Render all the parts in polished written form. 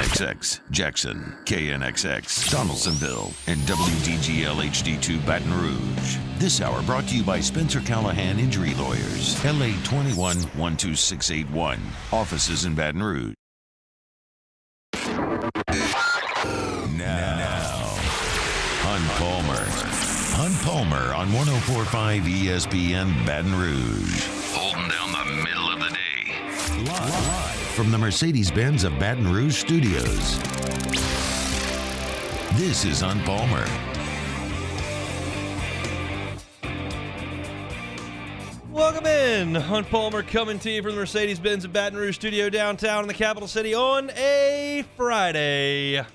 KXX, Jackson, KNXX, Donaldsonville, and WDGL HD2 Baton Rouge. This hour brought to you by Spencer Callahan Injury Lawyers, LA 21-12681, offices in Baton Rouge. Now, Hunt Palmer on 104.5 ESPN Baton Rouge. Holding down the middle of the day. Live from the Mercedes-Benz of Baton Rouge studios. This is Hunt Palmer. Welcome in. Hunt Palmer coming to you from the Mercedes-Benz of Baton Rouge studio downtown in the capital city on a Friday.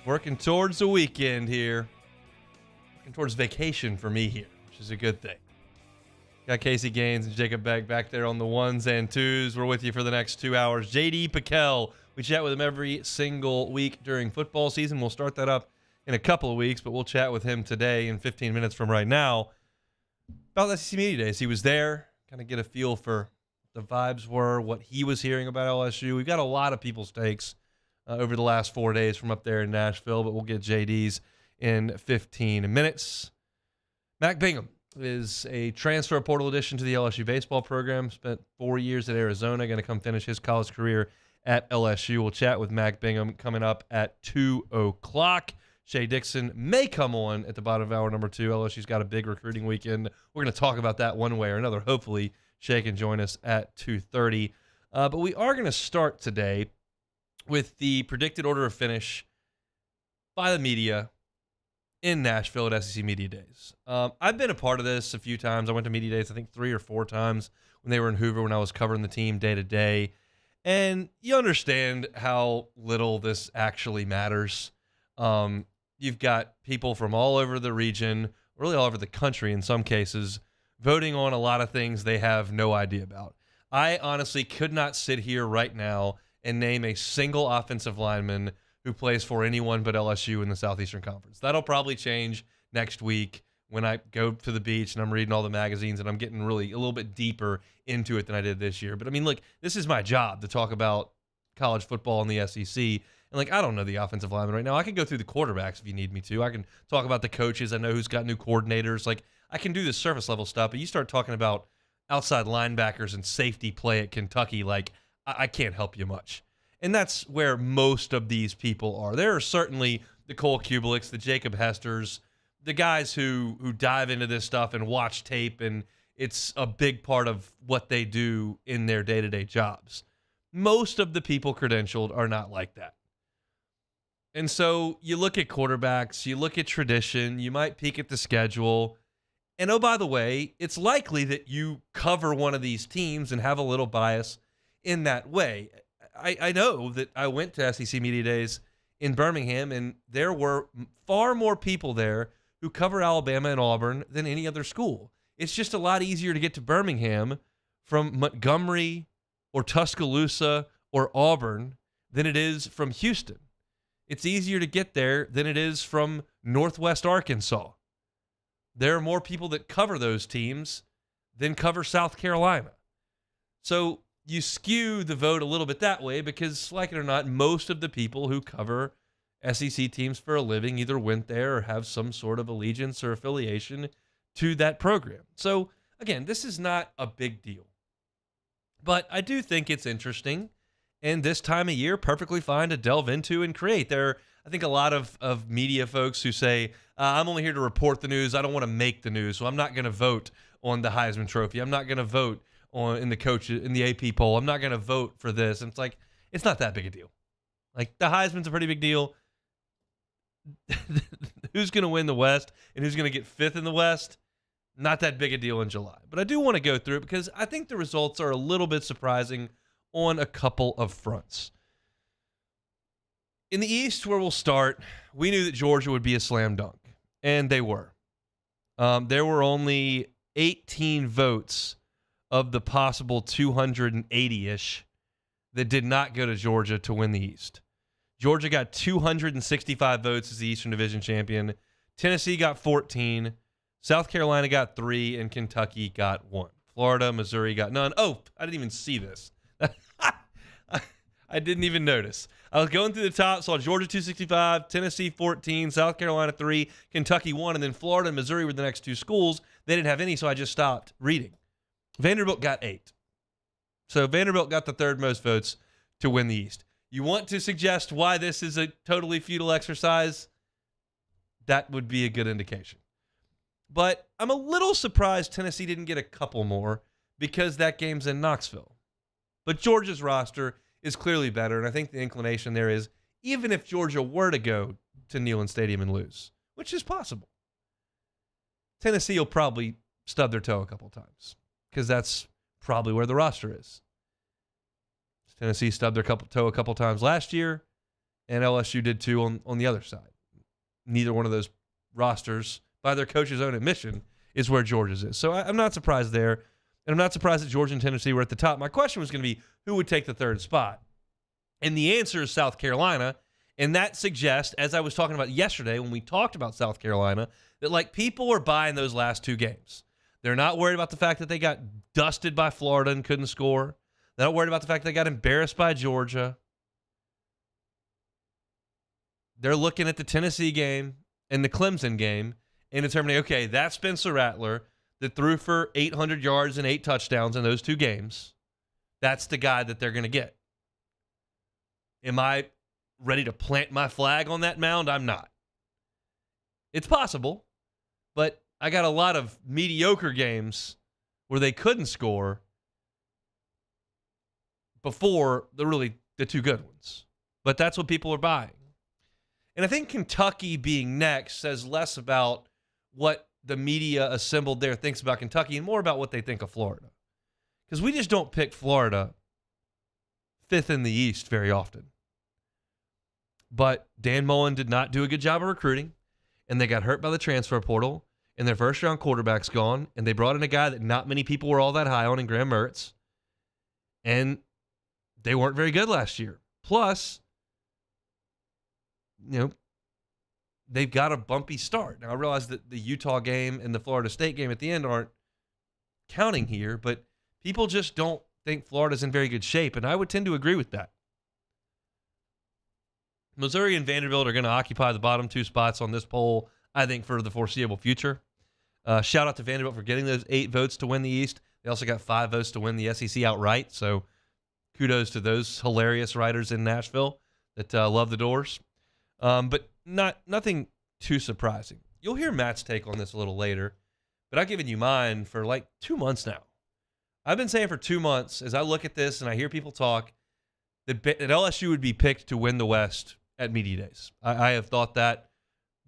Working towards the weekend here. Working towards vacation for me here, which is a good thing. Got Casey Gaines and Jacob Beck back there on the ones and twos. We're with you for the next 2 hours. JD Pickell, we chat with him every single week during football season. We'll start that up in a couple of weeks, but we'll chat with him today in 15 minutes from right now about the SEC Media Days. He was there, kind of get a feel for what the vibes were, what he was hearing about LSU. We've got a lot of people's takes over the last 4 days from up there in Nashville, but we'll get JD's in 15 minutes. Matt Bingham is a transfer portal addition to the LSU baseball program. Spent 4 years at Arizona, going to come finish his college career at LSU. We'll chat with Matt Bingham coming up at 2 o'clock. Shea Dixon may come on at the bottom of hour number 2. LSU's got a big recruiting weekend. We're going to talk about that one way or another. Hopefully, Shea can join us at 2:30. But we are going to start today with the predicted order of finish by the media in Nashville at SEC Media Days. I've been a part of this a few times. I went to Media Days, I think 3 or 4 times when they were in Hoover when I was covering the team day to day. And you understand how little this actually matters. You've got people from all over the region, really all over the country in some cases, voting on a lot of things they have no idea about. I honestly could not sit here right now and name a single offensive lineman who plays for anyone but LSU in the Southeastern Conference. That'll probably change next week when I go to the beach and I'm reading all the magazines and I'm getting really a little bit deeper into it than I did this year. But I mean, look, this is my job to talk about college football in the SEC. And like, I don't know the offensive lineman right now. I can go through the quarterbacks if you need me to. I can talk about the coaches. I know who's got new coordinators. Like, I can do the surface level stuff. But you start talking about outside linebackers and safety play at Kentucky, like, I can't help you much. And that's where most of these people are. There are certainly the Cole Kubelicks, the Jacob Hesters, the guys who dive into this stuff and watch tape, and it's a big part of what they do in their day-to-day jobs. Most of the people credentialed are not like that. And so you look at quarterbacks, you look at tradition, you might peek at the schedule, and oh, by the way, it's likely that you cover one of these teams and have a little bias in that way. I know that I went to SEC Media Days in Birmingham, and there were far more people there who cover Alabama and Auburn than any other school. It's just a lot easier to get to Birmingham from Montgomery or Tuscaloosa or Auburn than it is from Houston. It's easier to get there than it is from Northwest Arkansas. There are more people that cover those teams than cover South Carolina. So you skew the vote a little bit that way because, like it or not, most of the people who cover SEC teams for a living either went there or have some sort of allegiance or affiliation to that program. So, again, this is not a big deal. But I do think it's interesting, and this time of year, perfectly fine to delve into and create. There are, I think, a lot of media folks who say, I'm only here to report the news. I don't want to make the news, so I'm not going to vote on the Heisman Trophy. I'm not going to vote in the AP poll. I'm not going to vote for this. And it's like, it's not that big a deal. Like, the Heisman's a pretty big deal. Who's going to win the West and who's going to get 5th in the West? Not that big a deal in July. But I do want to go through it because I think the results are a little bit surprising on a couple of fronts. In the East, where we'll start, we knew that Georgia would be a slam dunk, and they were. There were only 18 votes of the possible 280-ish that did not go to Georgia to win the East. Georgia got 265 votes as the Eastern Division champion. Tennessee got 14. South Carolina got 3, and Kentucky got 1. Florida, Missouri got none. Oh, I didn't even see this. I didn't even notice. I was going through the top, saw Georgia 265, Tennessee 14, South Carolina 3, Kentucky 1, and then Florida and Missouri were the next two schools. They didn't have any, so I just stopped reading. Vanderbilt got 8. So Vanderbilt got the third most votes to win the East. You want to suggest why this is a totally futile exercise? That would be a good indication. But I'm a little surprised Tennessee didn't get a couple more because that game's in Knoxville. But Georgia's roster is clearly better, and I think the inclination there is even if Georgia were to go to Neyland Stadium and lose, which is possible, Tennessee will probably stub their toe a couple times because that's probably where the roster is. Tennessee stubbed their toe a couple times last year, and LSU did too on the other side. Neither one of those rosters, by their coach's own admission, is where Georgia's is. So I'm not surprised there, and I'm not surprised that Georgia and Tennessee were at the top. My question was going to be, who would take the third spot? And the answer is South Carolina, and that suggests, as I was talking about yesterday when we talked about South Carolina, that like people are buying those last two games. They're not worried about the fact that they got dusted by Florida and couldn't score. They're not worried about the fact that they got embarrassed by Georgia. They're looking at the Tennessee game and the Clemson game and determining, okay, that's Spencer Rattler that threw for 800 yards and 8 touchdowns in those two games. That's the guy that they're going to get. Am I ready to plant my flag on that mound? I'm not. It's possible, but I got a lot of mediocre games where they couldn't score before the two good ones. But that's what people are buying. And I think Kentucky being next says less about what the media assembled there thinks about Kentucky and more about what they think of Florida. Because we just don't pick Florida 5th in the East very often. But Dan Mullen did not do a good job of recruiting, and they got hurt by the transfer portal, and their first-round quarterback's gone, and they brought in a guy that not many people were all that high on in Graham Mertz, and they weren't very good last year. Plus, they've got a bumpy start. Now, I realize that the Utah game and the Florida State game at the end aren't counting here, but people just don't think Florida's in very good shape, and I would tend to agree with that. Missouri and Vanderbilt are going to occupy the bottom two spots on this poll, I think, for the foreseeable future. Shout out to Vanderbilt for getting those 8 votes to win the East. They also got 5 votes to win the SEC outright, so kudos to those hilarious writers in Nashville that love the Doors. But nothing too surprising. You'll hear Matt's take on this a little later, but I've given you mine for like 2 months now. I've been saying for 2 months, as I look at this and I hear people talk, that LSU would be picked to win the West at Media Days. I have thought that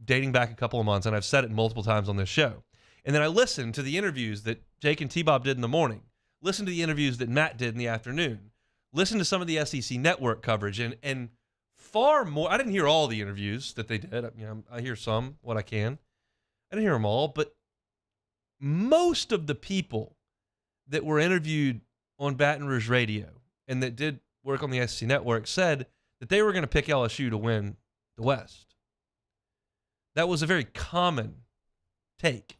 dating back a couple of months, and I've said it multiple times on this show. And then I listened to the interviews that Jake and T-Bob did in the morning, listened to the interviews that Matt did in the afternoon, listened to some of the SEC network coverage, and far more. I didn't hear all the interviews that they did. I hear some, what I can. I didn't hear them all, but most of the people that were interviewed on Baton Rouge radio and that did work on the SEC network said that they were going to pick LSU to win the West. That was a very common take.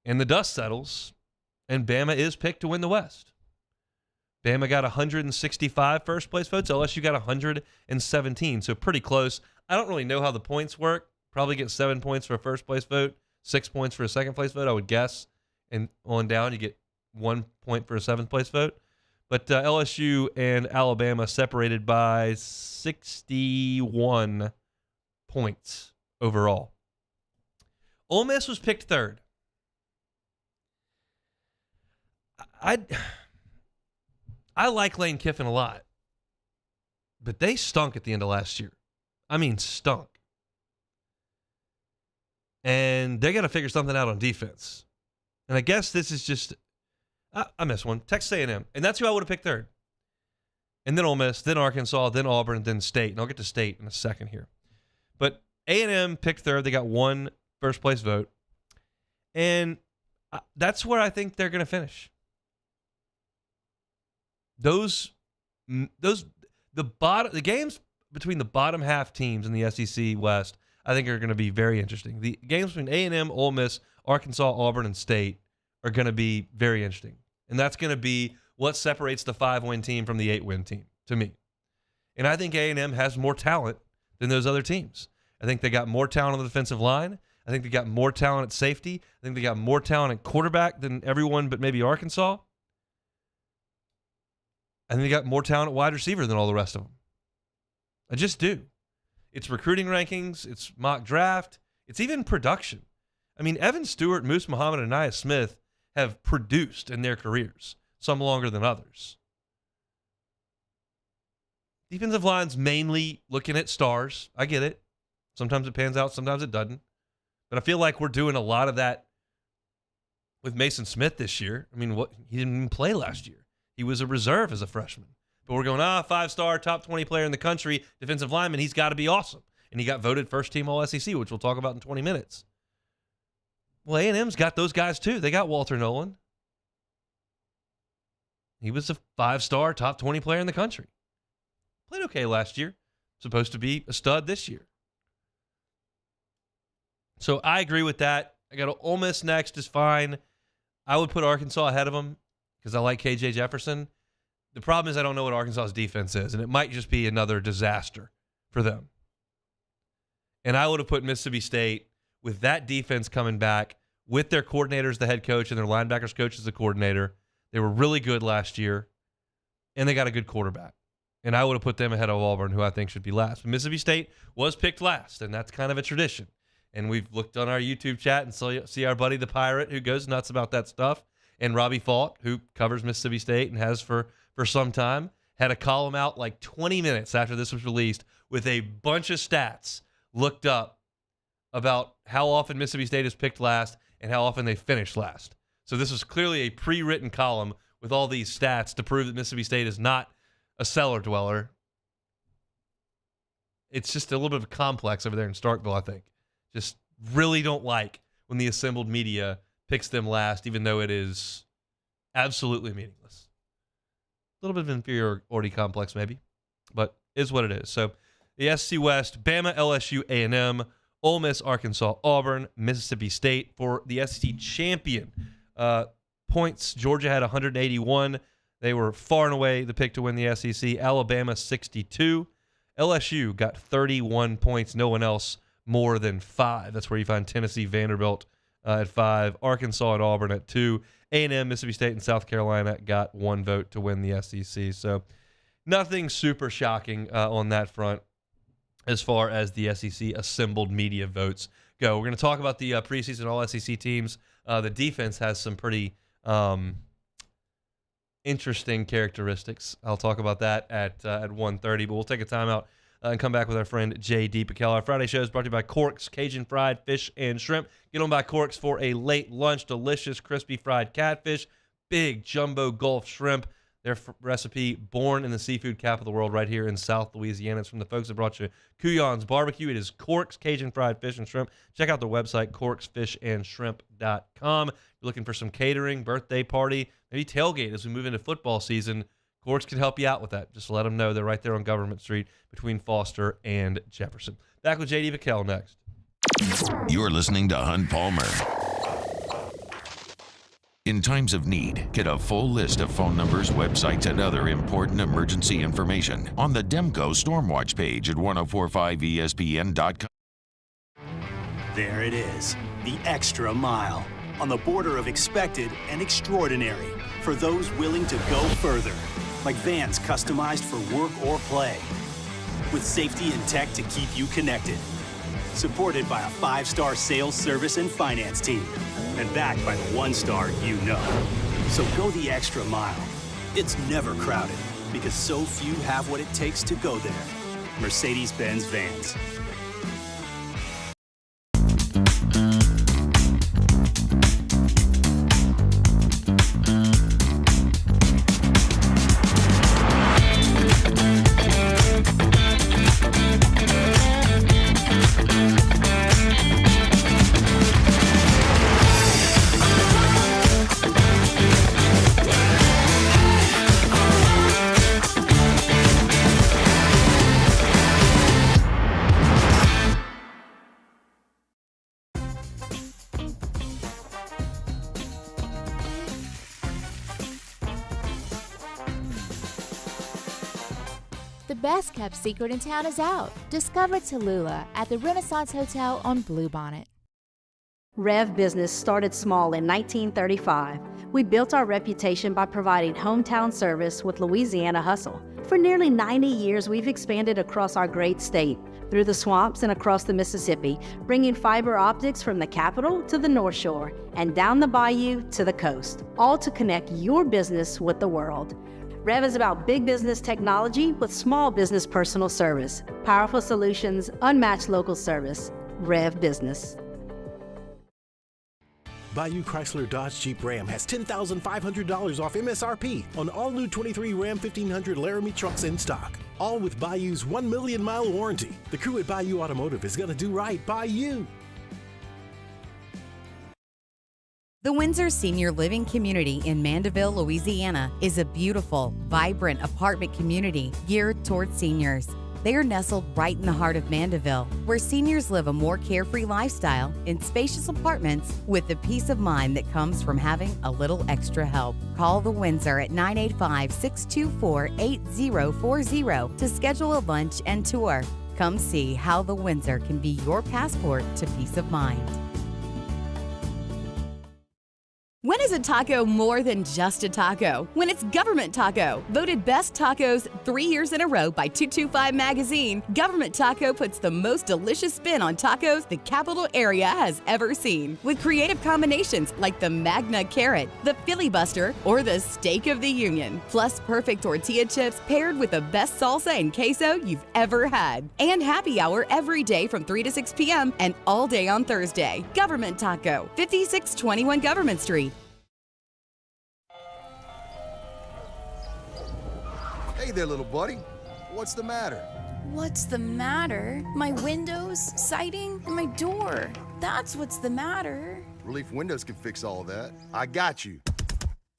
And the dust settles, and Bama is picked to win the West. Bama got 165 first-place votes. LSU got 117, so pretty close. I don't really know how the points work. Probably get 7 points for a first-place vote, 6 points for a second-place vote, I would guess. And on down, you get 1 point for a seventh-place vote. But LSU and Alabama separated by 61 points overall. Ole Miss was picked third. I like Lane Kiffin a lot, but they stunk at the end of last year. I mean, stunk. And they got to figure something out on defense. And I guess this is just, I missed one. Texas A&M. And that's who I would have picked third. And then Ole Miss, then Arkansas, then Auburn, then State. And I'll get to State in a second here. But A&M picked third. They got 1 first-place vote. And that's where I think they're going to finish. The games between the bottom half teams in the SEC West, I think are going to be very interesting. The games between A&M, Ole Miss, Arkansas, Auburn, and State are going to be very interesting. And that's going to be what separates the 5-win team from the 8-win team, to me. And I think A&M has more talent than those other teams. I think they got more talent on the defensive line. I think they got more talent at safety. I think they got more talent at quarterback than everyone but maybe Arkansas. I think they got more talent at wide receiver than all the rest of them. I just do. It's recruiting rankings. It's mock draft. It's even production. I mean, Evan Stewart, Moose Muhammad, and Nia Smith have produced in their careers, some longer than others. Defensive line's mainly looking at stars. I get it. Sometimes it pans out, sometimes it doesn't. But I feel like we're doing a lot of that with Mason Smith this year. I mean, he didn't even play last year. He was a reserve as a freshman. But we're going, 5-star, top 20 player in the country, defensive lineman. He's got to be awesome. And he got voted first team All-SEC, which we'll talk about in 20 minutes. Well, A&M's got those guys too. They got Walter Nolan. He was a 5-star, top 20 player in the country. Played okay last year. Supposed to be a stud this year. So I agree with that. I got Ole Miss next is fine. I would put Arkansas ahead of them because I like KJ Jefferson. The problem is I don't know what Arkansas's defense is, and it might just be another disaster for them. And I would have put Mississippi State with that defense coming back, with their coordinator as the head coach and their linebackers coach as the coordinator. They were really good last year, and they got a good quarterback. And I would have put them ahead of Auburn, who I think should be last. But Mississippi State was picked last, and that's kind of a tradition. And we've looked on our YouTube chat and see our buddy the Pirate, who goes nuts about that stuff, and Robbie Falk, who covers Mississippi State and has for some time, had a column out like 20 minutes after this was released with a bunch of stats looked up about how often Mississippi State is picked last and how often they finish last. So this was clearly a pre-written column with all these stats to prove that Mississippi State is not a cellar dweller. It's just a little bit of a complex over there in Starkville, I think. Just really don't like when the assembled media picks them last, even though it is absolutely meaningless. A little bit of an inferiority complex, maybe, but is what it is. So the SEC West, Bama, LSU, A&M, Ole Miss, Arkansas, Auburn, Mississippi State for the SEC champion. Points, Georgia had 181. They were far and away the pick to win the SEC. Alabama, 62. LSU got 31 points. No one else more than 5. That's where you find Tennessee, Vanderbilt at 5. Arkansas and Auburn at 2. A&M, Mississippi State, and South Carolina got 1 vote to win the SEC. So nothing super shocking on that front as far as the SEC assembled media votes go. We're going to talk about the preseason All-SEC teams. The defense has some pretty interesting characteristics. I'll talk about that at 1:30, but we'll take a timeout and come back with our friend JD Pickell. Our Friday show is brought to you by Cork's Cajun Fried Fish and Shrimp. Get on by Cork's for a late lunch. Delicious, crispy fried catfish, big jumbo Gulf shrimp. Their recipe, born in the seafood capital of the world right here in South Louisiana. It's from the folks that brought you Kuyon's Barbecue. It is Cork's Cajun Fried Fish and Shrimp. Check out their website, corksfishandshrimp.com. If you're looking for some catering, birthday party, maybe tailgate as we move into football season, Corks can help you out with that. Just let them know. They're right there on Government Street between Foster and Jefferson. Back with JD Pickell next. You're listening to Hunt Palmer. In times of need, get a full list of phone numbers, websites, and other important emergency information on the Demco Stormwatch page at 1045ESPN.com. There it is, the extra mile, on the border of expected and extraordinary, for those willing to go further, like vans customized for work or play, with safety and tech to keep you connected. Supported by a 5-star sales, service, and finance team, and backed by the 1-star you know. So go the extra mile. It's never crowded, because so few have what it takes to go there. Mercedes-Benz Vans. best kept secret in town is out. Discover Tallulah at the Renaissance Hotel on Bluebonnet. Rev Business started small in 1935. We built our reputation by providing hometown service with Louisiana hustle. For nearly 90 years, we've expanded across our great state, through the swamps and across the Mississippi, bringing fiber optics from the capital to the North Shore and down the bayou to the coast, all to connect your business with the world. Rev is about big business technology with small business personal service. Powerful solutions, unmatched local service. Rev Business. Bayou Chrysler Dodge Jeep Ram has $10,500 off MSRP on all new 23 Ram 1500 Laramie trucks in stock. All with Bayou's 1 million mile warranty. The crew at Bayou Automotive is going to do right by you. The Windsor Senior Living Community in Mandeville, Louisiana is a beautiful, vibrant apartment community geared toward seniors. They are nestled right in the heart of Mandeville, where seniors live a more carefree lifestyle in spacious apartments with the peace of mind that comes from having a little extra help. Call the Windsor at 985-624-8040 to schedule a lunch and tour. Come see how the Windsor can be your passport to peace of mind. When is a taco more than just a taco? When it's Government Taco. Voted best tacos 3 years in a row by 225 Magazine, Government Taco puts the most delicious spin on tacos the capital area has ever seen. With creative combinations like the Magna Carrot, the Filibuster, or the Steak of the Union. Plus perfect tortilla chips paired with the best salsa and queso you've ever had. And happy hour every day from 3 to 6 p.m. and all day on Thursday. Government Taco, 5621 Government Street. Hey there, little buddy. What's the matter? What's the matter? My windows, siding, and my door. That's what's the matter. Relief Windows can fix all of that. I got you.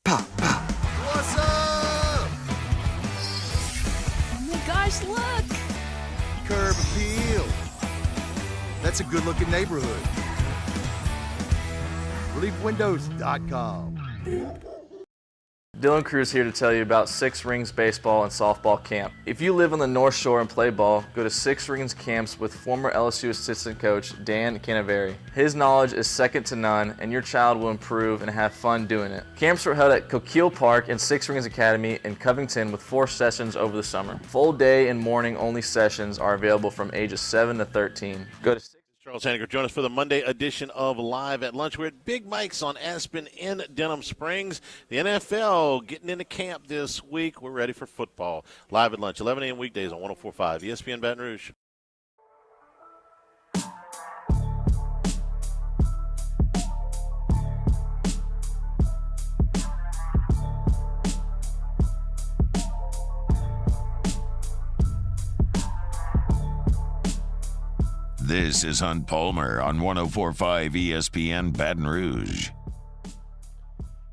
Pop, pop. What's up? Oh my gosh, look! Curb appeal. That's a good-looking neighborhood. ReliefWindows.com. Dylan Cruz here to tell you about Six Rings Baseball and Softball Camp. If you live on the North Shore and play ball, go to Six Rings Camps with former LSU assistant coach Dan Canaveri. His knowledge is second to none, and your child will improve and have fun doing it. Camps are held at Coquille Park and Six Rings Academy in Covington with 4 sessions over the summer. Full day and morning only sessions are available from ages 7 to 13. Go to Charles Hanniger, join us for the Monday edition of Live at Lunch. We're at Big Mike's on Aspen in Denham Springs. The NFL getting into camp this week. We're ready for football. Live at Lunch, 11 a.m. weekdays on 104.5 ESPN Baton Rouge. This is Hunt Palmer on 104.5 ESPN Baton Rouge.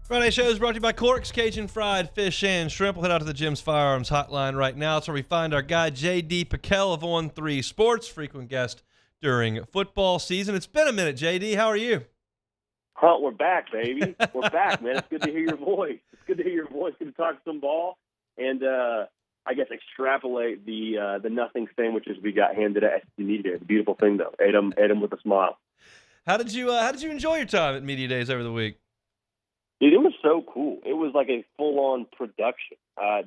Friday show is brought to you by Cork's Cajun Fried Fish and Shrimp. We'll head out to the Jim's Firearms Hotline right now. It's where we find our guy JD Pickell of On3 Sports, frequent guest during football season. It's been a minute, JD. How are you? Hunt, we're back, baby. We're back, man. It's good to hear your voice. It's good to hear your voice. Good to talk some ball. And I guess extrapolate the nothing sandwiches we got handed at SEC Media Day. The beautiful thing, though. Ate them with a smile. How did you enjoy your time at Media Days over the week? Dude, it was so cool. It was like a full-on production.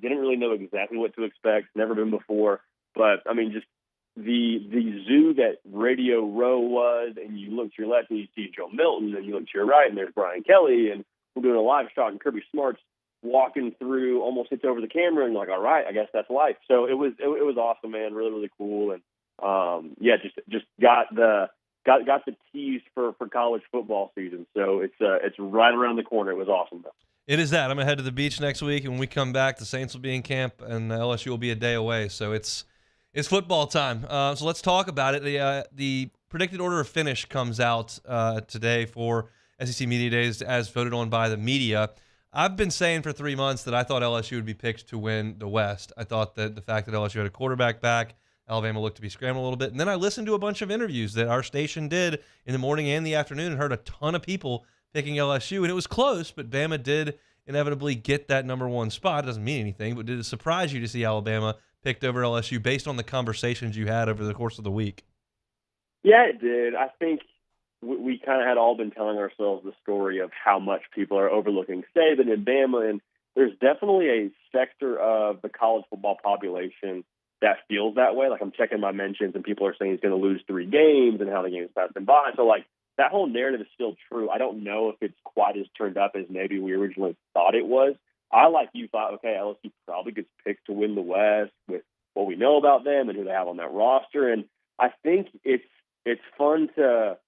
Didn't really know exactly what to expect. Never been before. But, I mean, just the zoo that Radio Row was, and you look to your left and you see Joe Milton, and you look to your right and there's Brian Kelly, and we're doing a live shot, and Kirby Smart's walking through, almost hits over the camera, and you're like, all right, I guess that's life. So it was awesome, man. Really, really cool. And just got the tease for college football season. So it's right around the corner. It was awesome, though. It is that. I'm gonna head to the beach next week, and when we come back, the Saints will be in camp, and LSU will be a day away. So it's football time. So let's talk about it. The predicted order of finish comes out today for SEC Media Days as voted on by the media. I've been saying for 3 months that I thought LSU would be picked to win the West. I thought that the fact that LSU had a quarterback back, Alabama looked to be scrambling a little bit. And then I listened to a bunch of interviews that our station did in the morning and the afternoon and heard a ton of people picking LSU. And it was close, but Bama did inevitably get that number 1 spot. It doesn't mean anything, but did it surprise you to see Alabama picked over LSU based on the conversations you had over the course of the week. Yeah, it did. I think we kind of had all been telling ourselves the story of how much people are overlooking Saban and Bama, and there's definitely a sector of the college football population that feels that way. Like, I'm checking my mentions, and people are saying he's going to lose 3 games and how the game's passed him by. So, like, that whole narrative is still true. I don't know if it's quite as turned up as maybe we originally thought it was. I, like you, thought, okay, LSU probably gets picked to win the West with what we know about them and who they have on that roster. And I think it's fun to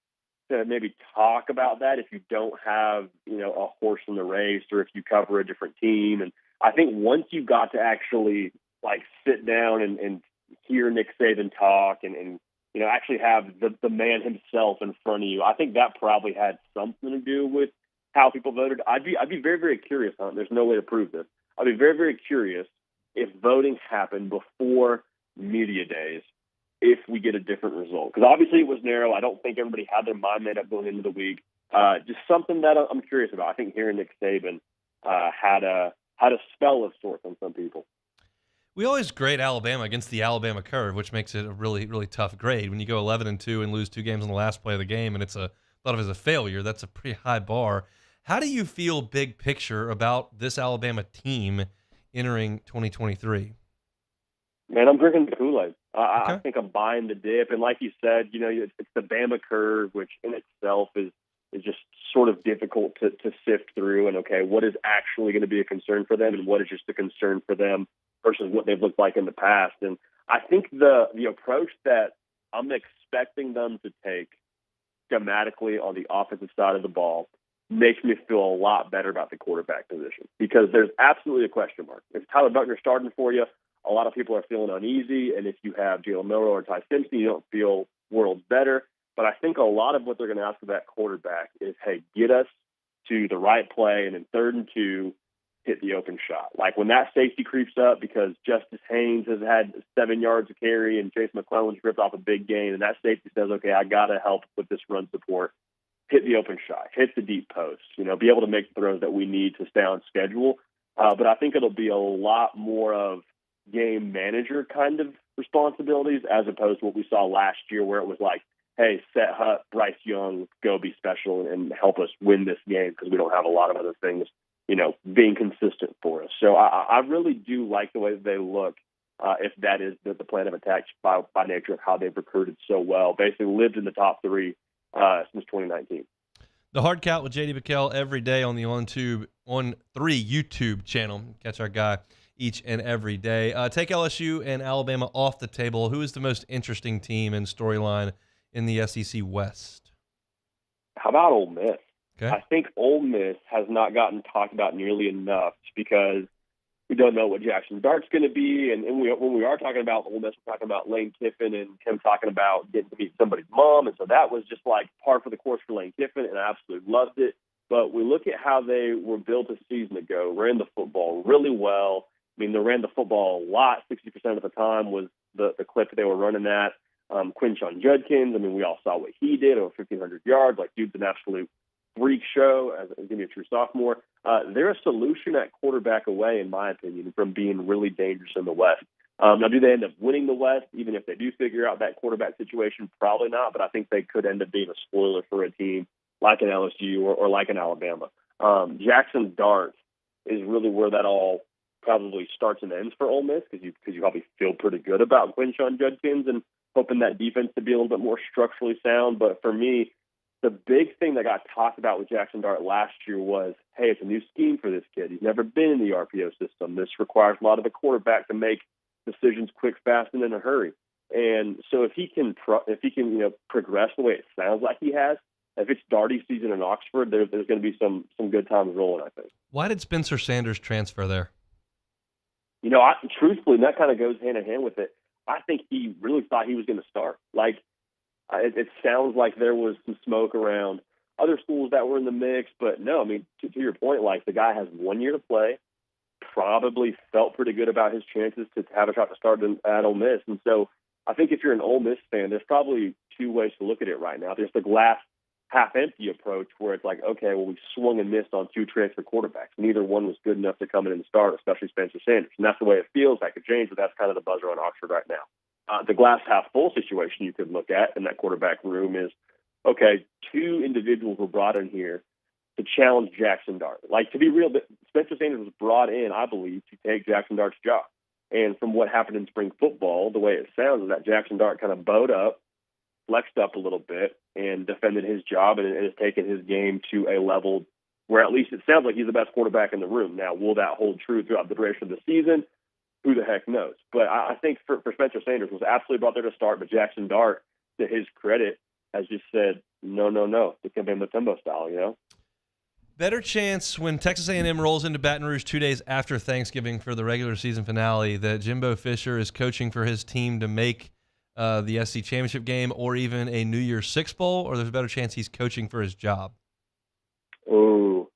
maybe talk about that if you don't have, a horse in the race or if you cover a different team. And I think once you got to actually, like, sit down and hear Nick Saban talk and actually have the man himself in front of you, I think that probably had something to do with how people voted. I'd be very, very curious on it. There's no way to prove this. I'd be very, very curious if voting happened before media days, if we get a different result. Because obviously it was narrow. I don't think everybody had their mind made up going into the week. Just something that I'm curious about. I think hearing Nick Saban had a spell of sorts on some people. We always grade Alabama against the Alabama curve, which makes it a really, really tough grade. When you go 11-2 and lose 2 games on the last play of the game, and it's thought of as a failure, that's a pretty high bar. How do you feel big picture about this Alabama team entering 2023? Man, I'm drinking the Kool-Aid. I think I'm buying the dip. And like you said, it's the Bama curve, which in itself is just sort of difficult to sift through. And, okay, what is actually going to be a concern for them and what is just a concern for them versus what they've looked like in the past. And I think the approach that I'm expecting them to take schematically on the offensive side of the ball makes me feel a lot better about the quarterback position, because there's absolutely a question mark. If Tyler Buckner's starting for you, a lot of people are feeling uneasy, and if you have Jalen Milroe or Ty Simpson, you don't feel worlds better. But I think a lot of what they're going to ask of that quarterback is, hey, get us to the right play, and in 3rd and 2, hit the open shot. Like when that safety creeps up because Justice Haynes has had 7 yards of carry and Chase McClellan's ripped off a big gain, and that safety says, okay, I got to help with this run support. Hit the open shot, hit the deep post, be able to make the throws that we need to stay on schedule. But I think it'll be a lot more of game manager kind of responsibilities as opposed to what we saw last year where it was like, hey, set Hutt, Bryce Young, go be special and help us win this game because we don't have a lot of other things, being consistent for us. So I really do like the way that they look, if that is the plan of attack by nature of how they've recruited so well. Basically lived in the top 3 since 2019. The Hard Count with JD Pickell every day on the On 3 YouTube channel. Catch our guy each and every day. Take LSU and Alabama off the table. Who is the most interesting team and storyline in the SEC West? How about Ole Miss? Okay. I think Ole Miss has not gotten talked about nearly enough because we don't know what Jackson Dart's going to be. And when we are talking about Ole Miss, we're talking about Lane Kiffin and him talking about getting to meet somebody's mom. And so that was just like par for the course for Lane Kiffin, and I absolutely loved it. But we look at how they were built a season ago, ran the football really well. I mean, they ran the football a lot. 60% of the time was the clip they were running at. Quinshon Judkins, I mean, we all saw what he did, over 1,500 yards. Like, dude's an absolute freak show as going to be a true sophomore. They're a solution at quarterback away, in my opinion, from being really dangerous in the West. Now, do they end up winning the West, even if they do figure out that quarterback situation? Probably not, but I think they could end up being a spoiler for a team like an LSU or like an Alabama. Jackson Dart is really where that all probably starts and ends for Ole Miss, because you probably feel pretty good about Quinshon Judkins and hoping that defense to be a little bit more structurally sound. But for me, the big thing that got talked about with Jackson Dart last year was, hey, it's a new scheme for this kid. He's never been in the RPO system. This requires a lot of the quarterback to make decisions quick, fast, and in a hurry. And so if he can progress the way it sounds like he has, if it's Darty season in Oxford, there's going to be some good times rolling, I think. Why did Spencer Sanders transfer there? Truthfully, that kind of goes hand in hand with it. I think he really thought he was going to start. Like, it sounds like there was some smoke around other schools that were in the mix, but no, I mean, to your point, like, the guy has 1 year to play, probably felt pretty good about his chances to have a shot to start at Ole Miss. And so I think if you're an Ole Miss fan, there's probably 2 ways to look at it right now. There's the glass half-empty approach where it's like, okay, well, we swung and missed on 2 transfer quarterbacks. Neither one was good enough to come in and start, especially Spencer Sanders. And that's the way it feels. That could change, but that's kind of the buzzer on Oxford right now. The glass half full situation you could look at in that quarterback room is, okay, 2 individuals were brought in here to challenge Jackson Dart. Like, to be real, Spencer Sanders was brought in, I believe, to take Jackson Dart's job. And from what happened in spring football, the way it sounds is that Jackson Dart kind of bowed up, flexed up a little bit, and defended his job and has taken his game to a level where at least it sounds like he's the best quarterback in the room. Now, will that hold true throughout the duration of the season? Who the heck knows? But I think for Spencer Sanders was absolutely brought there to start, but Jackson Dart, to his credit, has just said, no, the Kemba Mutombo style, you know? Better chance when Texas A&M rolls into Baton Rouge 2 days after Thanksgiving for the regular season finale that Jimbo Fisher is coaching for his team to make the SC championship game or even a New Year's Six Bowl, or there's a better chance he's coaching for his job? Oh,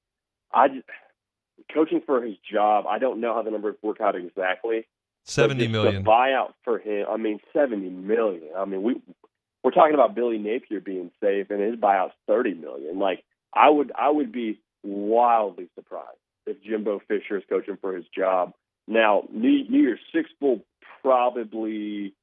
coaching for his job, I don't know how the numbers work out exactly. $70 million. The buyout for him, I mean, $70 million. I mean, we're talking about Billy Napier being safe, and his buyout's $30 million. Like, I would be wildly surprised if Jimbo Fisher is coaching for his job. Now, New Year's Six Bowl, probably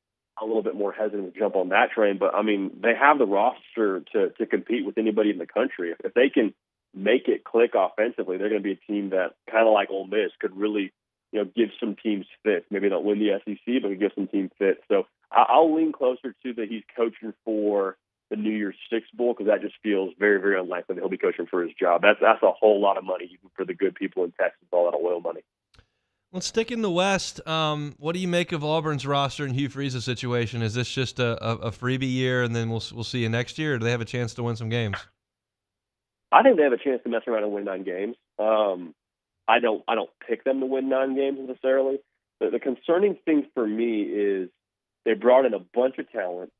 a little bit more hesitant to jump on that train, but I mean, they have the roster to compete with anybody in the country. If they can make it click offensively, they're going to be a team that, kind of like Ole Miss, could really, give some teams fits. Maybe not win the SEC, but could give some teams fits. So I'll lean closer to that he's coaching for the New Year's Six Bowl, because that just feels very, very unlikely that he'll be coaching for his job. That's a whole lot of money, even for the good people in Texas, all that oil money. Let's stick in the West. What do you make of Auburn's roster and Hugh Freeze's situation? Is this just a freebie year, and then we'll see you next year, or do they have a chance to win some games? I think they have a chance to mess around and win 9 games. I don't pick them to win 9 games necessarily. The concerning thing for me is they brought in a bunch of talent,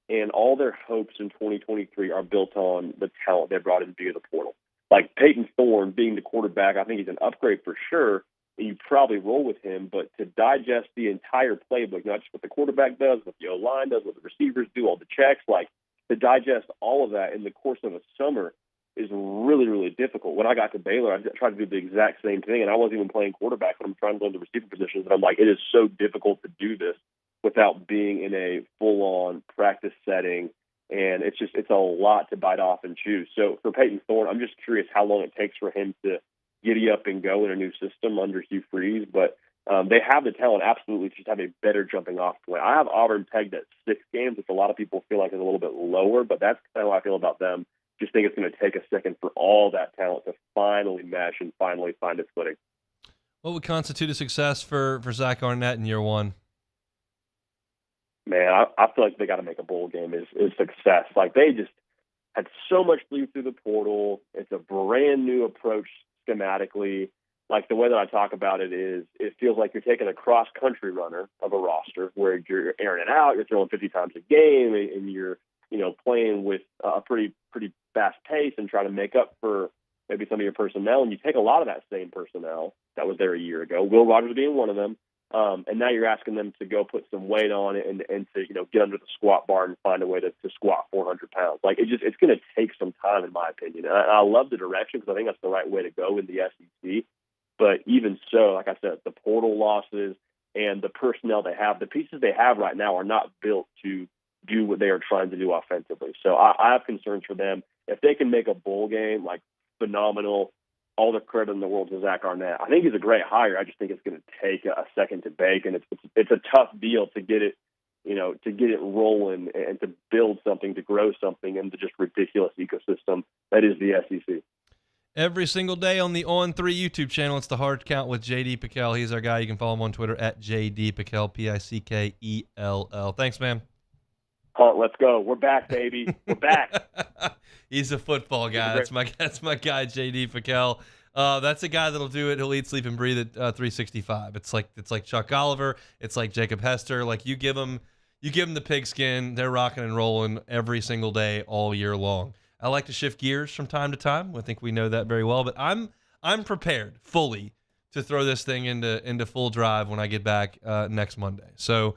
and all their hopes in 2023 are built on the talent they brought in via the portal. Like Peyton Thorne being the quarterback, I think he's an upgrade for sure, and you probably roll with him, but to digest the entire playbook, not just what the quarterback does, what the O-line does, what the receivers do, all the checks, like to digest all of that in the course of a summer is really, really difficult. When I got to Baylor, I tried to do the exact same thing, and I wasn't even playing quarterback when I'm trying to learn the receiver positions, and I'm like, it is so difficult to do this without being in a full-on practice setting, and it's a lot to bite off and chew. So for Peyton Thorne, I'm just curious how long it takes for him to giddy up and go in a new system under Hugh Freeze, but they have the talent absolutely to just have a better jumping off point. I have Auburn pegged at 6 games, which a lot of people feel like is a little bit lower, but that's kind of how I feel about them. Just think it's going to take a second for all that talent to finally mesh and finally find its footing. What would constitute a success for Zach Arnett in year 1? Man, I feel like they got to make a bowl game is success. Like, they just had so much through the portal. It's a brand new approach schematically. Like, the way that I talk about it is, it feels like you're taking a cross-country runner of a roster where you're airing it out, you're throwing 50 times a game, and you're, playing with a pretty fast pace and trying to make up for maybe some of your personnel. And you take a lot of that same personnel that was there a year ago, Will Rogers being one of them, and now you're asking them to go put some weight on it and to get under the squat bar and find a way to squat 400 pounds. Like, it's going to take some time, in my opinion. And I love the direction, because I think that's the right way to go in the SEC. But even so, like I said, the portal losses and the personnel they have, the pieces they have right now are not built to do what they are trying to do offensively. So I have concerns for them. If they can make a bowl game, like, phenomenal, all the credit in the world to Zach Arnett. I think he's a great hire. I just think it's going to take a second to bake, and it's a tough deal to get it, to get it rolling and to build something, to grow something in the just ridiculous ecosystem that is the SEC. Every single day on the On3 YouTube channel, it's the Hard Count with JD Pickell. He's our guy. You can follow him on Twitter at JD Pickell, Pickell. Thanks, man. Hunt, let's go. We're back, baby. We're back. He's a football guy. That's my guy, JD Pickell. That's a guy that'll do it. He'll eat, sleep, and breathe at 365. It's like Chuck Oliver. It's like Jacob Hester. Like, you give them the pigskin, they're rocking and rolling every single day, all year long. I like to shift gears from time to time. I think we know that very well. But I'm prepared fully to throw this thing into full drive when I get back next Monday. So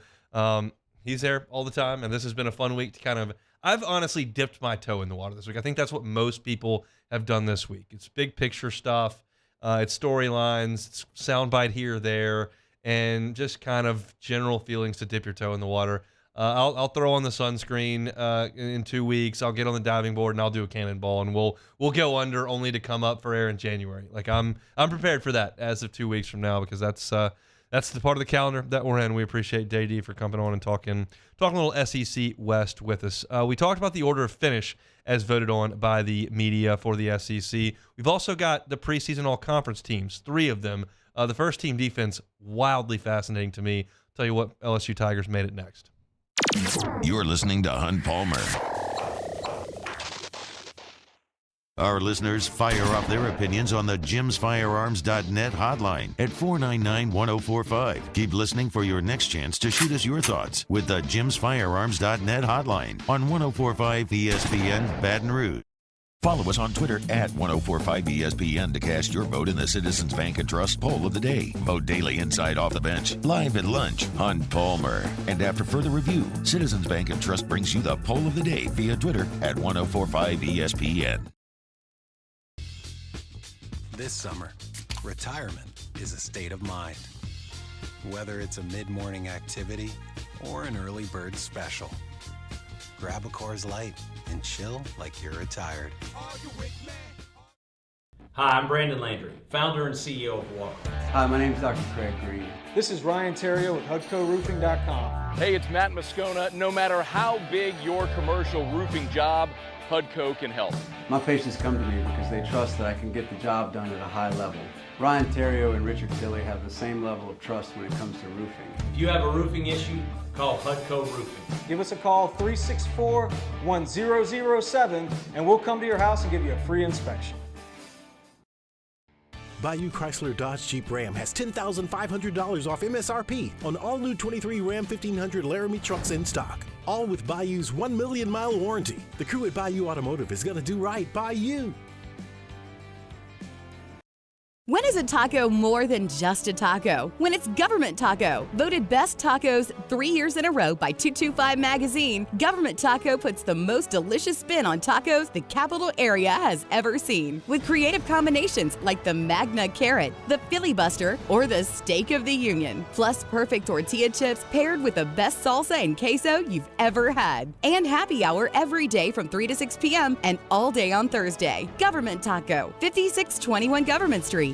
he's there all the time, and this has been a fun week to kind of I've honestly dipped my toe in the water this week. I think that's what most people have done this week. It's big picture stuff. It's storylines. It's soundbite here or there, and just kind of general feelings to dip your toe in the water. I'll throw on the sunscreen in 2 weeks. I'll get on the diving board and I'll do a cannonball, and we'll go under only to come up for air in January. Like I'm prepared for that as of 2 weeks from now, because that's the part of the calendar that we're in. We appreciate JD for coming on and talking a little SEC West with us. We talked about the order of finish as voted on by the media for the SEC. We've also got the preseason all-conference teams, 3 of them. The first team defense, wildly fascinating to me. Tell you what, LSU Tigers made it next. You're listening to Hunt Palmer. Our listeners fire off their opinions on the jimsfirearms.net hotline at 499-1045. Keep listening for your next chance to shoot us your thoughts with the jimsfirearms.net hotline on 1045 ESPN Baton Rouge. Follow us on Twitter at 1045ESPN to cast your vote in the Citizens Bank and Trust Poll of the Day. Vote daily inside Off the Bench, live at lunch, Hunt Palmer. And after further review, Citizens Bank and Trust brings you the Poll of the Day via Twitter at 1045ESPN. This summer, retirement is a state of mind. Whether it's a mid-morning activity or an early bird special, grab a Coors Light and chill like you're retired. Hi, I'm Brandon Landry, founder and CEO of Walker. Hi, my name is Dr. Craig Green. This is Ryan Terrio with HUDCoRoofing.com. Hey, it's Matt Moscona. No matter how big your commercial roofing job, HUDCO can help. My patients come to me because they trust that I can get the job done at a high level. Ryan Terrio and Richard Tilley have the same level of trust when it comes to roofing. If you have a roofing issue, call HUDCO Roofing. Give us a call, 364-1007, and we'll come to your house and give you a free inspection. Bayou Chrysler Dodge Jeep Ram has $10,500 off MSRP on all new 23 Ram 1500 Laramie trucks in stock. All with Bayou's 1 million mile warranty. The crew at Bayou Automotive is going to do right by you. When is a taco more than just a taco? When it's Government Taco. Voted best tacos 3 years in a row by 225 Magazine, Government Taco puts the most delicious spin on tacos the capital area has ever seen. With creative combinations like the Magna Carrot, the Filibuster, or the Steak of the Union. Plus perfect tortilla chips paired with the best salsa and queso you've ever had. And happy hour every day from 3 to 6 p.m. and all day on Thursday. Government Taco, 5621 Government Street.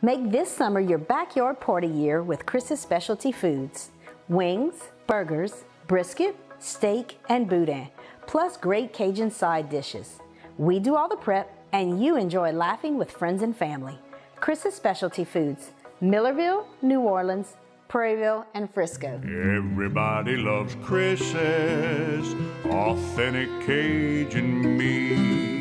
Make this summer your backyard party year with Chris's Specialty Foods. Wings, burgers, brisket, steak, and boudin, plus great Cajun side dishes. We do all the prep, and you enjoy laughing with friends and family. Chris's Specialty Foods, Millerville, New Orleans, Prairieville, and Frisco. Everybody loves Chris's authentic Cajun meat.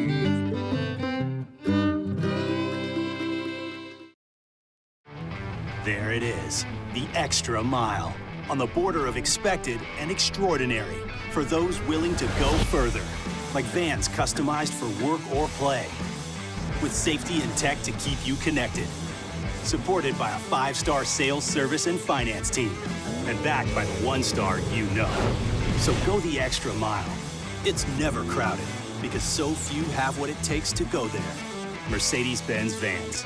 There it is, the extra mile, on the border of expected and extraordinary, for those willing to go further, like vans customized for work or play, with safety and tech to keep you connected, supported by a 5-star sales, service, and finance team, and backed by the 1-star you know. So go the extra mile. It's never crowded, because so few have what it takes to go there. Mercedes-Benz Vans.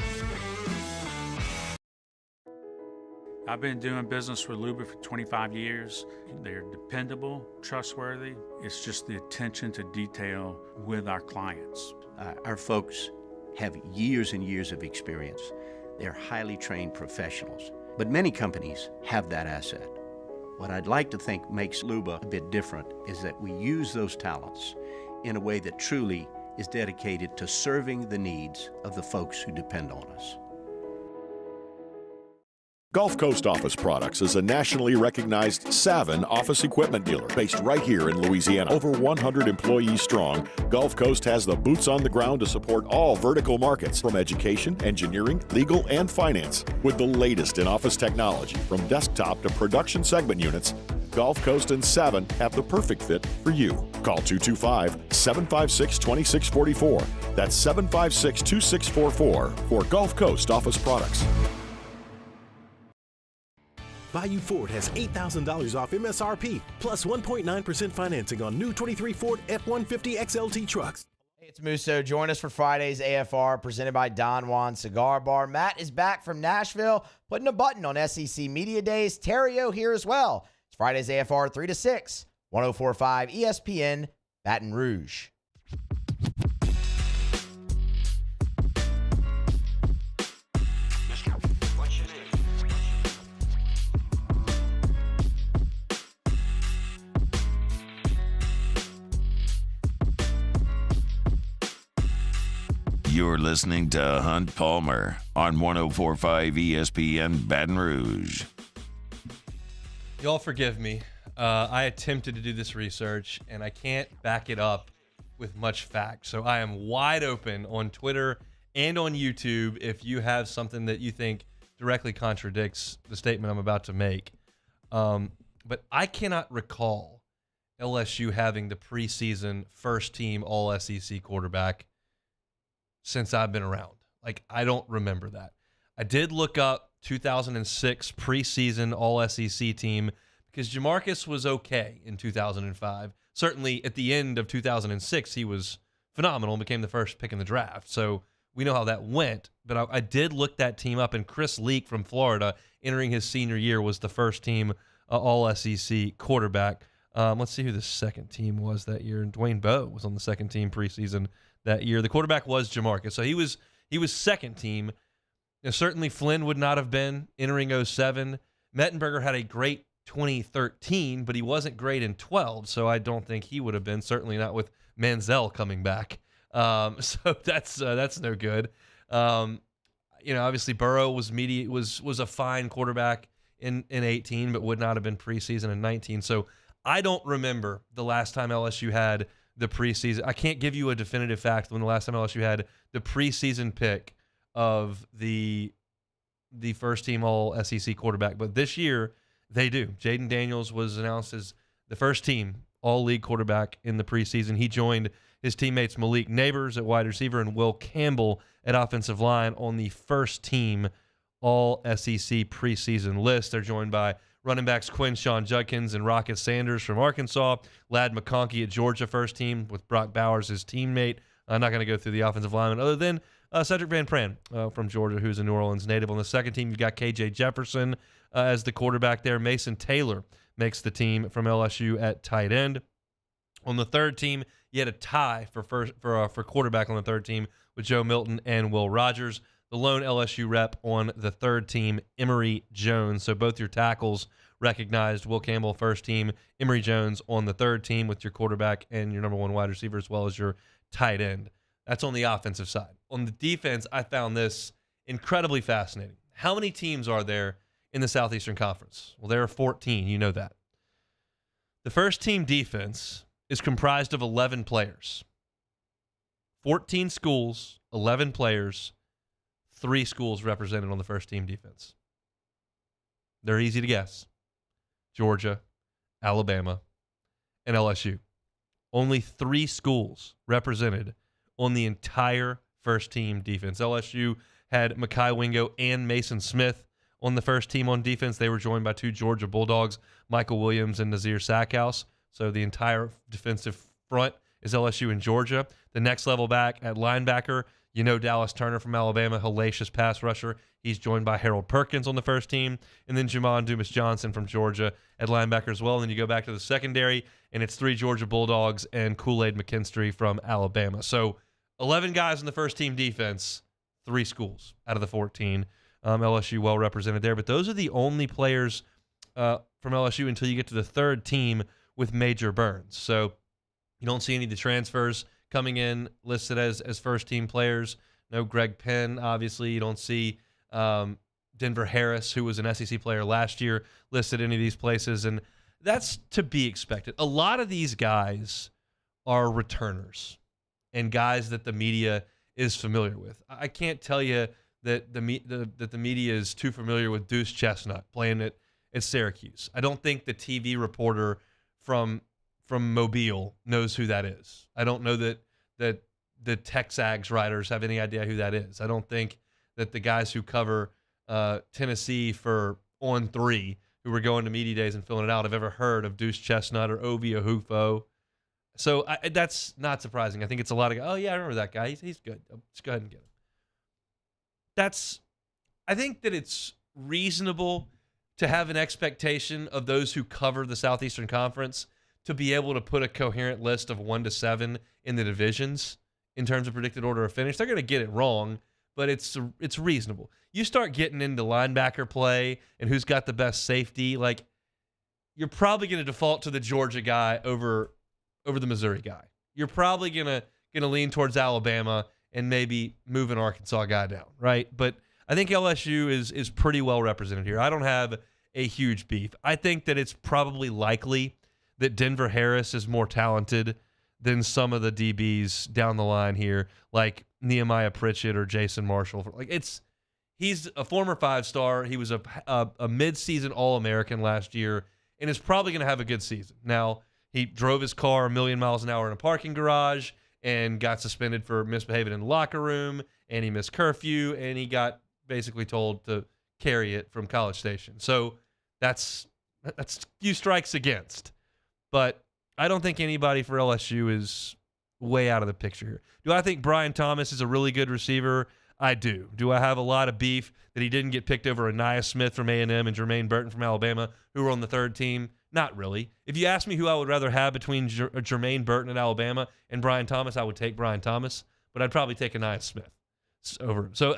I've been doing business with Luba for 25 years. They're dependable, trustworthy. It's just the attention to detail with our clients. Our folks have years and years of experience. They're highly trained professionals, but many companies have that asset. What I'd like to think makes Luba a bit different is that we use those talents in a way that truly is dedicated to serving the needs of the folks who depend on us. Gulf Coast Office Products is a nationally recognized Savin office equipment dealer based right here in Louisiana. Over 100 employees strong, Gulf Coast has the boots on the ground to support all vertical markets, from education, engineering, legal, and finance. With the latest in office technology, from desktop to production segment units, Gulf Coast and Savin have the perfect fit for you. Call 225-756-2644. That's 756-2644 for Gulf Coast Office Products. Bayou Ford has $8,000 off MSRP, plus 1.9% financing on new 23 Ford F-150 XLT trucks. Hey, it's Musso. Join us for Friday's AFR presented by Don Juan Cigar Bar. Matt is back from Nashville, putting a button on SEC Media Days. Terrio here as well. It's Friday's AFR 3 to 6, 104.5 ESPN, Baton Rouge. You're listening to Hunt Palmer on 104.5 ESPN Baton Rouge. Y'all forgive me. I attempted to do this research, and I can't back it up with much fact. So I am wide open on Twitter and on YouTube if you have something that you think directly contradicts the statement I'm about to make. But I cannot recall LSU having the preseason first-team All-SEC quarterback since I've been around. Like, I don't remember that. I did look up 2006 preseason All-SEC team because Jamarcus was okay in 2005. Certainly at the end of 2006, he was phenomenal and became the first pick in the draft. So we know how that went. But I did look that team up, and Chris Leak from Florida, entering his senior year, was the first team All-SEC quarterback. Let's see who the second team was that year. Dwayne Bowe was on the second team preseason that year. The quarterback was Jamarcus. So he was second team. Now, certainly Flynn would not have been entering 07. Mettenberger had a great 2013, but he wasn't great in 12, so I don't think he would have been, certainly not with Manziel coming back. So that's no good. Obviously Burrow was a fine quarterback in 18, but would not have been preseason in 19. So I don't remember the last time LSU had the preseason. I can't give you a definitive fact when the last time LSU had the preseason pick of the first team All-SEC quarterback. But this year, they do. Jaden Daniels was announced as the first team All-League quarterback in the preseason. He joined his teammates Malik Neighbors at wide receiver and Will Campbell at offensive line on the first team All-SEC preseason list. They're joined by running backs Quinn Judkins and Rocket Sanders from Arkansas, Ladd McConkey at Georgia first team with Brock Bowers, his teammate. I'm not going to go through the offensive lineman other than Cedric Van Pran from Georgia, who's a New Orleans native. On the second team, you've got KJ Jefferson as the quarterback there. Mason Taylor makes the team from LSU at tight end. On the third team, you had a tie for quarterback on the third team with Joe Milton and Will Rogers. The lone LSU rep on the third team, Emory Jones. So both your tackles recognized. Will Campbell, first team. Emory Jones on the third team with your quarterback and your number one wide receiver as well as your tight end. That's on the offensive side. On the defense, I found this incredibly fascinating. How many teams are there in the Southeastern Conference? Well, there are 14. You know that. The first team defense is comprised of 11 players. 14 schools, 11 players, 3 schools represented on the first team defense. They're easy to guess. Georgia, Alabama, and LSU. Only 3 schools represented on the entire first team defense. LSU had Mekhi Wingo and Mason Smith on the first team on defense. They were joined by 2 Georgia Bulldogs, Michael Williams and Nazir Sackhouse. So the entire defensive front is LSU and Georgia. The next level back at linebacker, you know Dallas Turner from Alabama, hellacious pass rusher. He's joined by Harold Perkins on the first team. And then Jamon Dumas-Johnson from Georgia at linebacker as well. And then you go back to the secondary, and it's 3 Georgia Bulldogs and Kool-Aid McKinstry from Alabama. So 11 guys in the first team defense, 3 schools out of the 14. LSU well represented there. But those are the only players from LSU until you get to the third team with Major Burns. So you don't see any of the transfers coming in listed as first team players. No Greg Penn, obviously. You don't see Denver Harris, who was an SEC player last year, listed in any of these places. And that's to be expected. A lot of these guys are returners and guys that the media is familiar with. I can't tell you that the media is too familiar with Deuce Chestnut playing at Syracuse. I don't think the TV reporter from Mobile knows who that is. I don't know that the Texags writers have any idea who that is. I don't think that the guys who cover Tennessee for On3, who were going to media days and filling it out have ever heard of Deuce Chestnut or Ovi Ohufo. So that's not surprising. I think it's a lot of, oh, yeah, I remember that guy. He's good. Let's go ahead and get him. I think that it's reasonable to have an expectation of those who cover the Southeastern Conference to be able to put a coherent list of 1 to 7 in the divisions in terms of predicted order of finish. They're going to get it wrong, but it's reasonable. You start getting into linebacker play and who's got the best safety, like you're probably going to default to the Georgia guy over the Missouri guy. You're probably going to lean towards Alabama and maybe move an Arkansas guy down, right? But I think LSU is pretty well represented here. I don't have a huge beef. I think that it's probably likely that Denver Harris is more talented than some of the DBs down the line here, like Nehemiah Pritchett or Jason Marshall. He's a former 5-star. He was a mid-season All-American last year and is probably going to have a good season. Now, he drove his car 1,000,000 miles an hour in a parking garage and got suspended for misbehaving in the locker room, and he missed curfew, and he got basically told to carry it from College Station. So that's few strikes against. But I don't think anybody for LSU is way out of the picture here. Do I think Brian Thomas is a really good receiver? I do. Do I have a lot of beef that he didn't get picked over Aniyah Smith from A&M and Jermaine Burton from Alabama, who were on the third team? Not really. If you ask me who I would rather have between Jermaine Burton at Alabama and Brian Thomas, I would take Brian Thomas, but I'd probably take Aniyah Smith over. So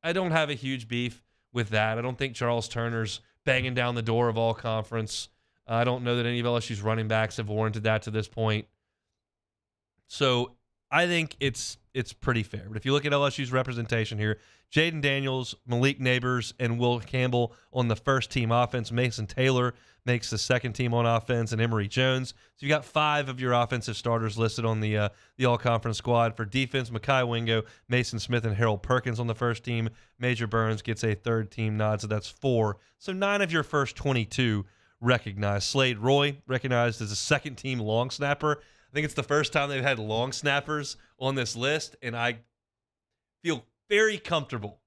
I don't have a huge beef with that. I don't think Charles Turner's banging down the door of all conference. I don't know that any of LSU's running backs have warranted that to this point. So I think it's pretty fair. But if you look at LSU's representation here, Jaden Daniels, Malik Neighbors, and Will Campbell on the first-team offense. Mason Taylor makes the second-team on offense, and Emory Jones. So you got 5 of your offensive starters listed on the all-conference squad. For defense, Mekhi Wingo, Mason Smith, and Harold Perkins on the first team. Major Burns gets a third-team nod, so that's 4. So 9 of your first 22 recognized. Slade Roy, recognized as a second-team long snapper. I think it's the first time they've had long snappers on this list, and I feel very comfortable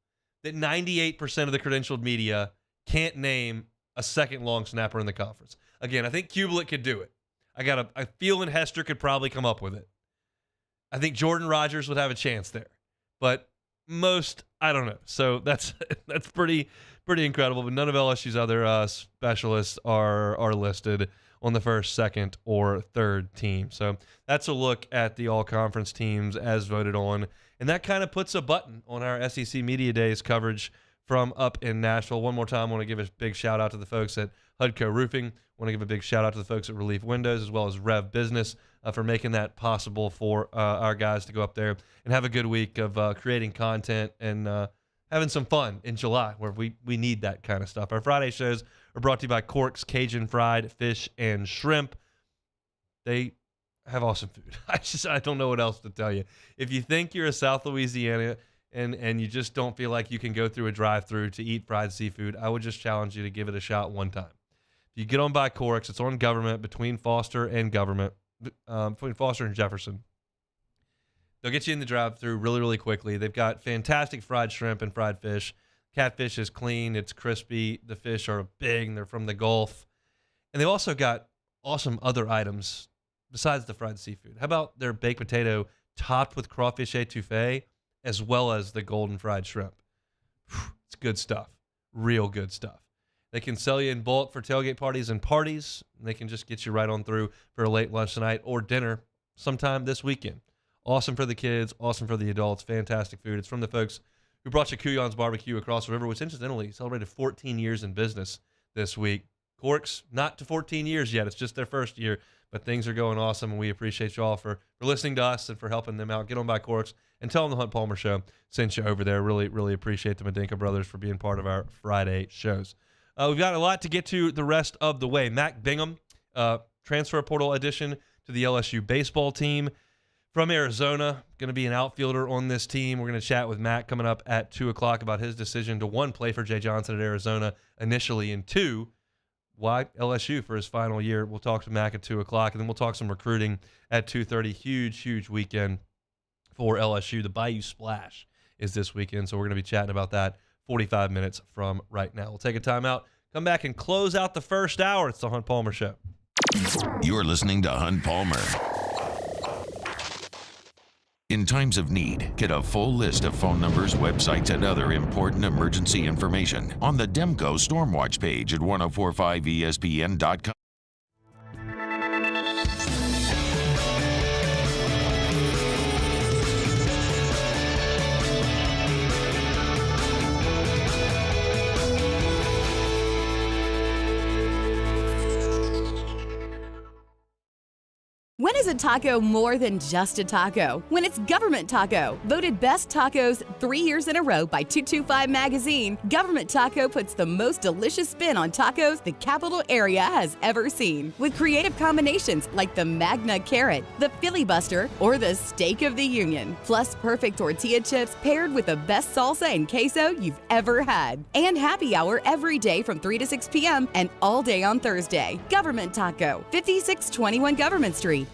that 98% of the credentialed media can't name a second long snapper in the conference. Again, I think Kublik could do it. I feel Hester could probably come up with it. I think Jordan Rogers would have a chance there, but most, I don't know. So that's pretty incredible. But none of LSU's other specialists are listed on the first, second, or third team. So that's a look at the all-conference teams as voted on. And that kind of puts a button on our SEC Media Days coverage from up in Nashville. One more time, I want to give a big shout-out to the folks at Hudco Roofing. I want to give a big shout-out to the folks at Relief Windows as well as Rev Business for making that possible for our guys to go up there and have a good week of creating content and having some fun in July where we need that kind of stuff. Our Friday shows are brought to you by Cork's Cajun Fried Fish and Shrimp. They have awesome food. I don't know what else to tell you. If you think you're a South Louisiana and you just don't feel like you can go through a drive-thru to eat fried seafood, I would just challenge you to give it a shot one time. If you get on by Cork's, it's on Government between Foster and between Foster and Jefferson. They'll get you in the drive-thru really, really quickly. They've got fantastic fried shrimp and fried fish. Catfish is clean. It's crispy. The fish are big, and they're from the Gulf. And they've also got awesome other items besides the fried seafood. How about their baked potato topped with crawfish etouffee as well as the golden fried shrimp? It's good stuff. Real good stuff. They can sell you in bulk for tailgate parties and parties. And they can just get you right on through for a late lunch tonight or dinner sometime this weekend. Awesome for the kids, awesome for the adults, fantastic food. It's from the folks who brought you Kuyon's Barbecue across the river, which incidentally celebrated 14 years in business this week. Cork's not to 14 years yet. It's just their first year, but things are going awesome, and we appreciate you all for listening to us and for helping them out. Get on by Cork's and tell them the Hunt Palmer Show sent you over there. Really, really appreciate the Medinka brothers for being part of our Friday shows. We've got a lot to get to the rest of the way. Matt Bingham, transfer portal addition to the LSU baseball team from Arizona, going to be an outfielder on this team. We're going to chat with Matt coming up at 2 o'clock about his decision to, 1, play for Jay Johnson at Arizona initially, and 2, why LSU for his final year. We'll talk to Mac at 2 o'clock, and then we'll talk some recruiting at 2:30. Huge weekend for LSU. The Bayou Splash is this weekend, so we're going to be chatting about that 45 minutes from right now. We'll take a timeout, Come back and close out the first hour. It's the Hunt Palmer Show. You're listening to Hunt Palmer. In times of need, get a full list of phone numbers, websites, and other important emergency information on the Demco Stormwatch page at 1045ESPN.com. When is a taco more than just a taco? When it's Government Taco. Voted best tacos 3 years in a row by 225 Magazine, Government Taco puts the most delicious spin on tacos the capital area has ever seen. With creative combinations like the Magna Carrot, the Filibuster, or the Steak of the Union. Plus perfect tortilla chips paired with the best salsa and queso you've ever had. And happy hour every day from 3 to 6 p.m. and all day on Thursday. Government Taco, 5621 Government Street.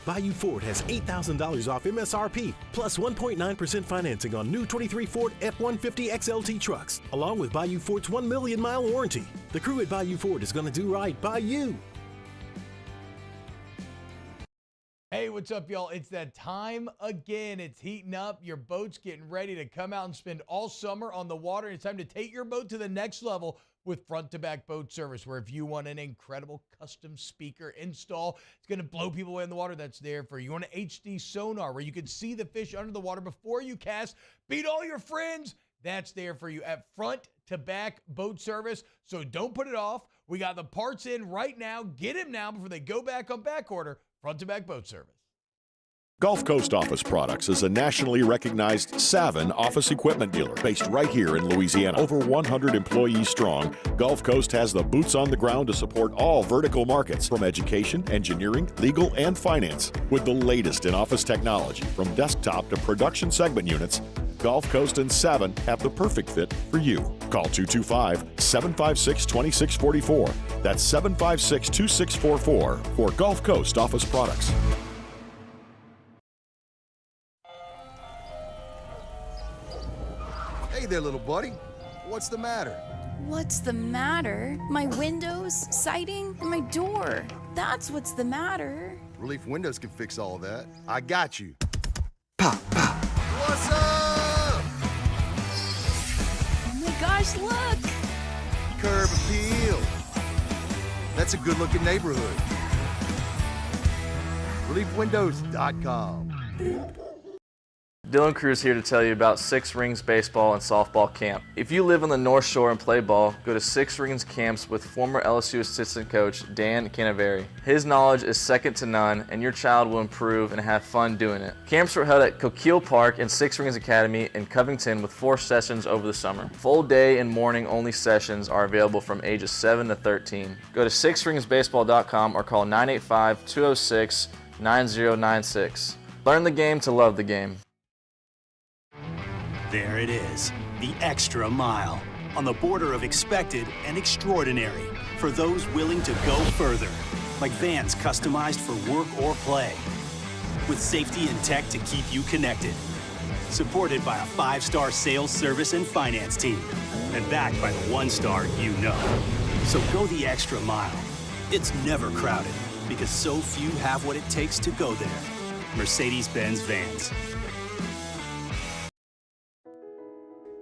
Bayou Ford has $8,000 off MSRP, plus 1.9% financing on new 23 Ford F-150 XLT trucks, along with Bayou Ford's 1 million mile warranty. The crew at Bayou Ford is going to do right by you. Hey, what's up, y'all? It's that time again. It's heating up. Your boat's getting ready to come out and spend all summer on the water. It's time to take your boat to the next level with front-to-back boat service, where if you want an incredible custom speaker install, it's going to blow people away in the water, that's there for you. You want an HD sonar where you can see the fish under the water before you cast, beat all your friends, that's there for you at front-to-back boat service. So don't put it off. We got the parts in right now. Get them now before they go back on back order. Front-to-back boat service. Gulf Coast Office Products is a nationally recognized Savin office equipment dealer based right here in Louisiana. Over 100 employees strong, Gulf Coast has the boots on the ground to support all vertical markets, from education, engineering, legal, and finance. With the latest in office technology, from desktop to production segment units, Gulf Coast and Savin have the perfect fit for you. Call 225-756-2644. That's 756-2644 for Gulf Coast Office Products. Hey there, little buddy. What's the matter? What's the matter? My windows, siding, and my door. That's what's the matter. Relief Windows can fix all of that. I got you. Pop, pop. What's up? Oh my gosh, look! Curb appeal. That's a good-looking neighborhood. ReliefWindows.com. Dylan Cruz here to tell you about Six Rings Baseball and Softball Camp. If you live on the North Shore and play ball, go to Six Rings Camps with former LSU assistant coach Dan Canaveri. His knowledge is second to none, and your child will improve and have fun doing it. Camps were held at Coquille Park and Six Rings Academy in Covington with 4 sessions over the summer. Full day and morning only sessions are available from ages 7 to 13. Go to sixringsbaseball.com or call 985-206-9096. Learn the game to love the game. There it is, the extra mile, on the border of expected and extraordinary, for those willing to go further, like vans customized for work or play, with safety and tech to keep you connected, supported by a 5-star sales, service, and finance team, and backed by the 1-star you know. So go the extra mile. It's never crowded, because so few have what it takes to go there. Mercedes-Benz Vans.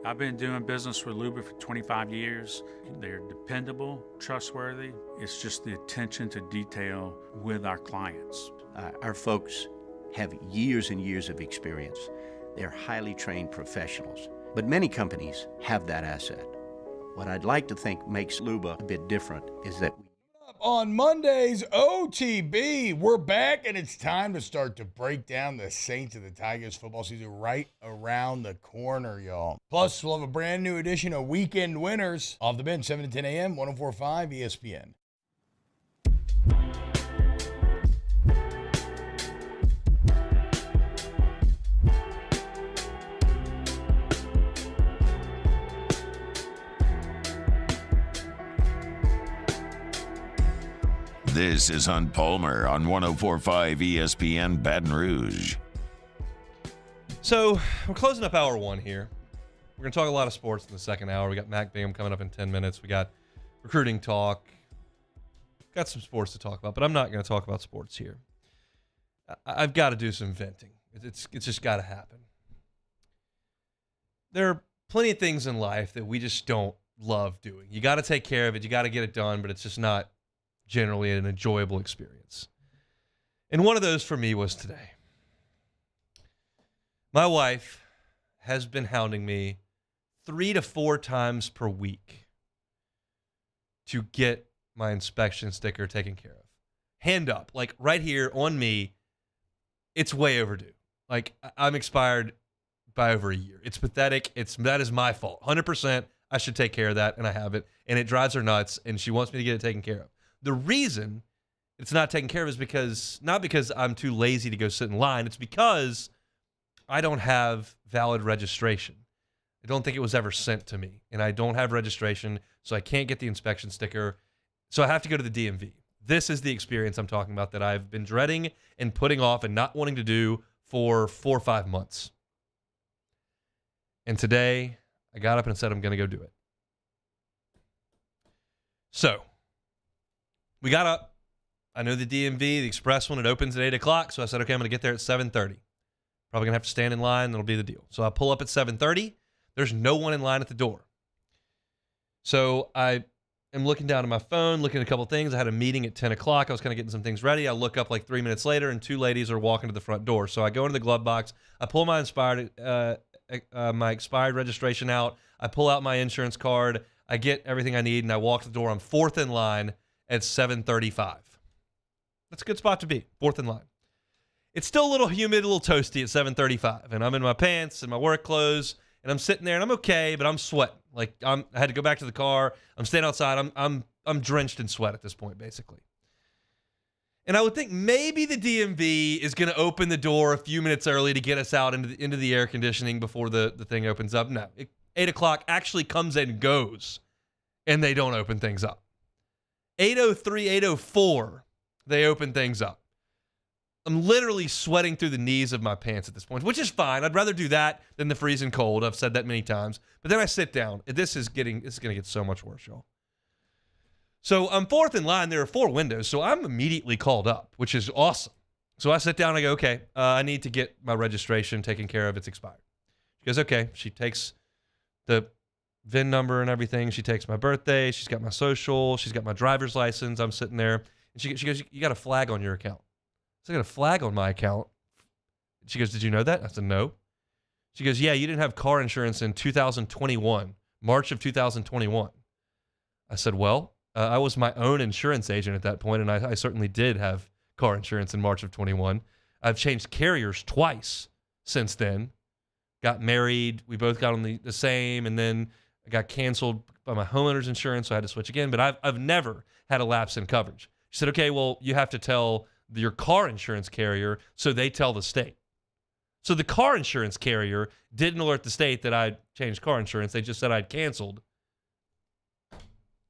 I've been doing business with Luba for 25 years. They're dependable, trustworthy. It's just the attention to detail with our clients. Our folks have years and years of experience. They're highly trained professionals. But many companies have that asset. What I'd like to think makes Luba a bit different is that On Monday's OTB, we're back, and it's time to start to break down the Saints and the Tigers football season right around the corner, y'all. Plus, we'll have a brand new edition of Weekend Winners off the bench, 7 to 10 a.m., 104.5 ESPN. This is Hunt Palmer on 104.5 ESPN Baton Rouge. So we're closing up hour 1 here. We're going to talk a lot of sports in the second hour. We got Matt Bingham coming up in 10 minutes. We got recruiting talk. Got some sports to talk about, but I'm not going to talk about sports here. I've got to do some venting. It's just got to happen. There are plenty of things in life that we just don't love doing. You got to take care of it. You got to get it done, but it's just not generally an enjoyable experience. And one of those for me was today. My wife has been hounding me 3 to 4 times per week to get my inspection sticker taken care of. Hand up, like right here on me, it's way overdue. Like I'm expired by over a year. It's pathetic. That is my fault. 100%. I should take care of that, and I have it. And it drives her nuts, and she wants me to get it taken care of. The reason it's not taken care of is not because I'm too lazy to go sit in line. It's because I don't have valid registration. I don't think it was ever sent to me, and I don't have registration, so I can't get the inspection sticker. So I have to go to the DMV. This is the experience I'm talking about that I've been dreading and putting off and not wanting to do for 4 or 5 months. And today, I got up and said I'm going to go do it. So, we got up. I know the DMV, the express one, it opens at 8 o'clock, so I said, okay, I'm going to get there at 7:30. Probably going to have to stand in line. That'll be the deal. So I pull up at 7:30. There's no one in line at the door. So I am looking down at my phone, looking at a couple things. I had a meeting at 10 o'clock. I was kind of getting some things ready. I look up like 3 minutes later, and 2 ladies are walking to the front door. So I go into the glove box. I pull my expired registration out. I pull out my insurance card. I get everything I need, and I walk to the door. I'm 4th in line at 7:35. That's a good spot to be, 4th in line. It's still a little humid, a little toasty at 7:35, and I'm in my pants and my work clothes, and I'm sitting there, and I'm okay, but I'm sweating. Like I had to go back to the car. I'm standing outside. I'm drenched in sweat at this point, basically. And I would think maybe the DMV is going to open the door a few minutes early to get us out into the air conditioning before the thing opens up. No, 8 o'clock actually comes and goes, and they don't open things up. 8:03, 8:04, they open things up. I'm literally sweating through the knees of my pants at this point, which is fine. I'd rather do that than the freezing cold. I've said that many times. But then I sit down. This is going to get so much worse, y'all. So I'm 4th in line. There are 4 windows, so I'm immediately called up, which is awesome. So I sit down and I go, okay, I need to get my registration taken care of. It's expired. She goes, okay. She takes the VIN number and everything. She takes my birthday. She's got my social. She's got my driver's license. I'm sitting there. And she goes, you got a flag on your account. So I got a flag on my account. She goes, did you know that? I said, no. She goes, yeah, you didn't have car insurance in 2021, March of 2021. I said, well, I was my own insurance agent at that point, and I certainly did have car insurance in March of 21. I've changed carriers twice since then. Got married. We both got on the same, and then I got canceled by my homeowner's insurance, so I had to switch again. But I've never had a lapse in coverage. She said, okay, well, you have to tell your car insurance carrier, so they tell the state. So the car insurance carrier didn't alert the state that I'd changed car insurance. They just said I'd canceled.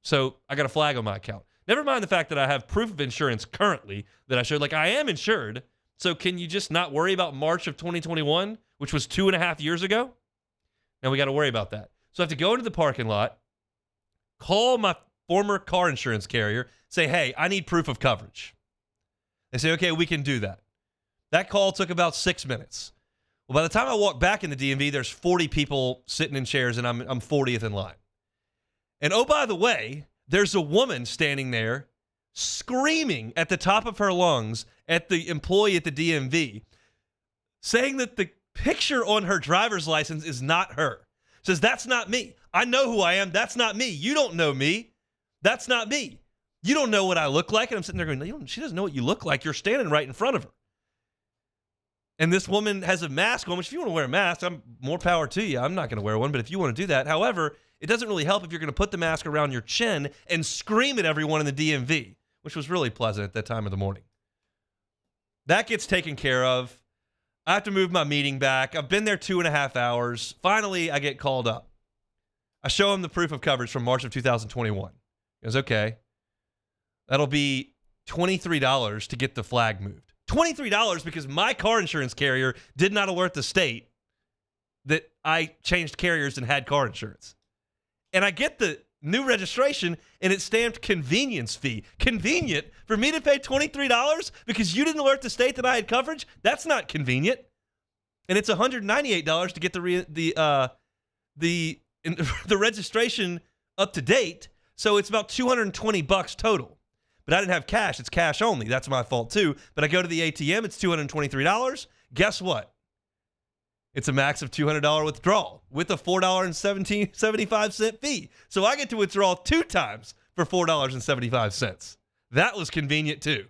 So I got a flag on my account. Never mind the fact that I have proof of insurance currently that I showed, like I am insured. So can you just not worry about March of 2021, which was 2.5 years ago? Now we got to worry about that. So I have to go into the parking lot, call my former car insurance carrier, say, hey, I need proof of coverage. They say, okay, we can do that. That call took about 6 minutes. Well, by the time I walk back in the DMV, there's 40 people sitting in chairs, and I'm 40th in line. And oh, by the way, there's a woman standing there screaming at the top of her lungs at the employee at the DMV, saying that the picture on her driver's license is not her. Says, that's not me. I know who I am. That's not me. You don't know me. That's not me. You don't know what I look like. And I'm sitting there going, she doesn't know what you look like. You're standing right in front of her. And this woman has a mask on, which if you want to wear a mask, I'm more power to you. I'm not going to wear one, but if you want to do that. However, it doesn't really help if you're going to put the mask around your chin and scream at everyone in the DMV, which was really pleasant at that time of the morning. That gets taken care of. I have to move my meeting back. I've been there 2.5 hours. Finally, I get called up. I show him the proof of coverage from March of 2021. He goes, okay, that'll be $23 to get the flag moved. $23 because my car insurance carrier did not alert the state that I changed carriers and had car insurance. And I get the new registration, and it's stamped convenience fee. Convenient for me to pay $23 because you didn't alert the state that I had coverage? That's not convenient. And it's $198 to get the registration up to date. So it's about $220 total. But I didn't have cash. It's cash only. That's my fault too. But I go to the ATM. It's $223. Guess what? It's a max of $200 withdrawal with a $4.75 fee. So I get to withdraw 2 times for $4.75. That was convenient too.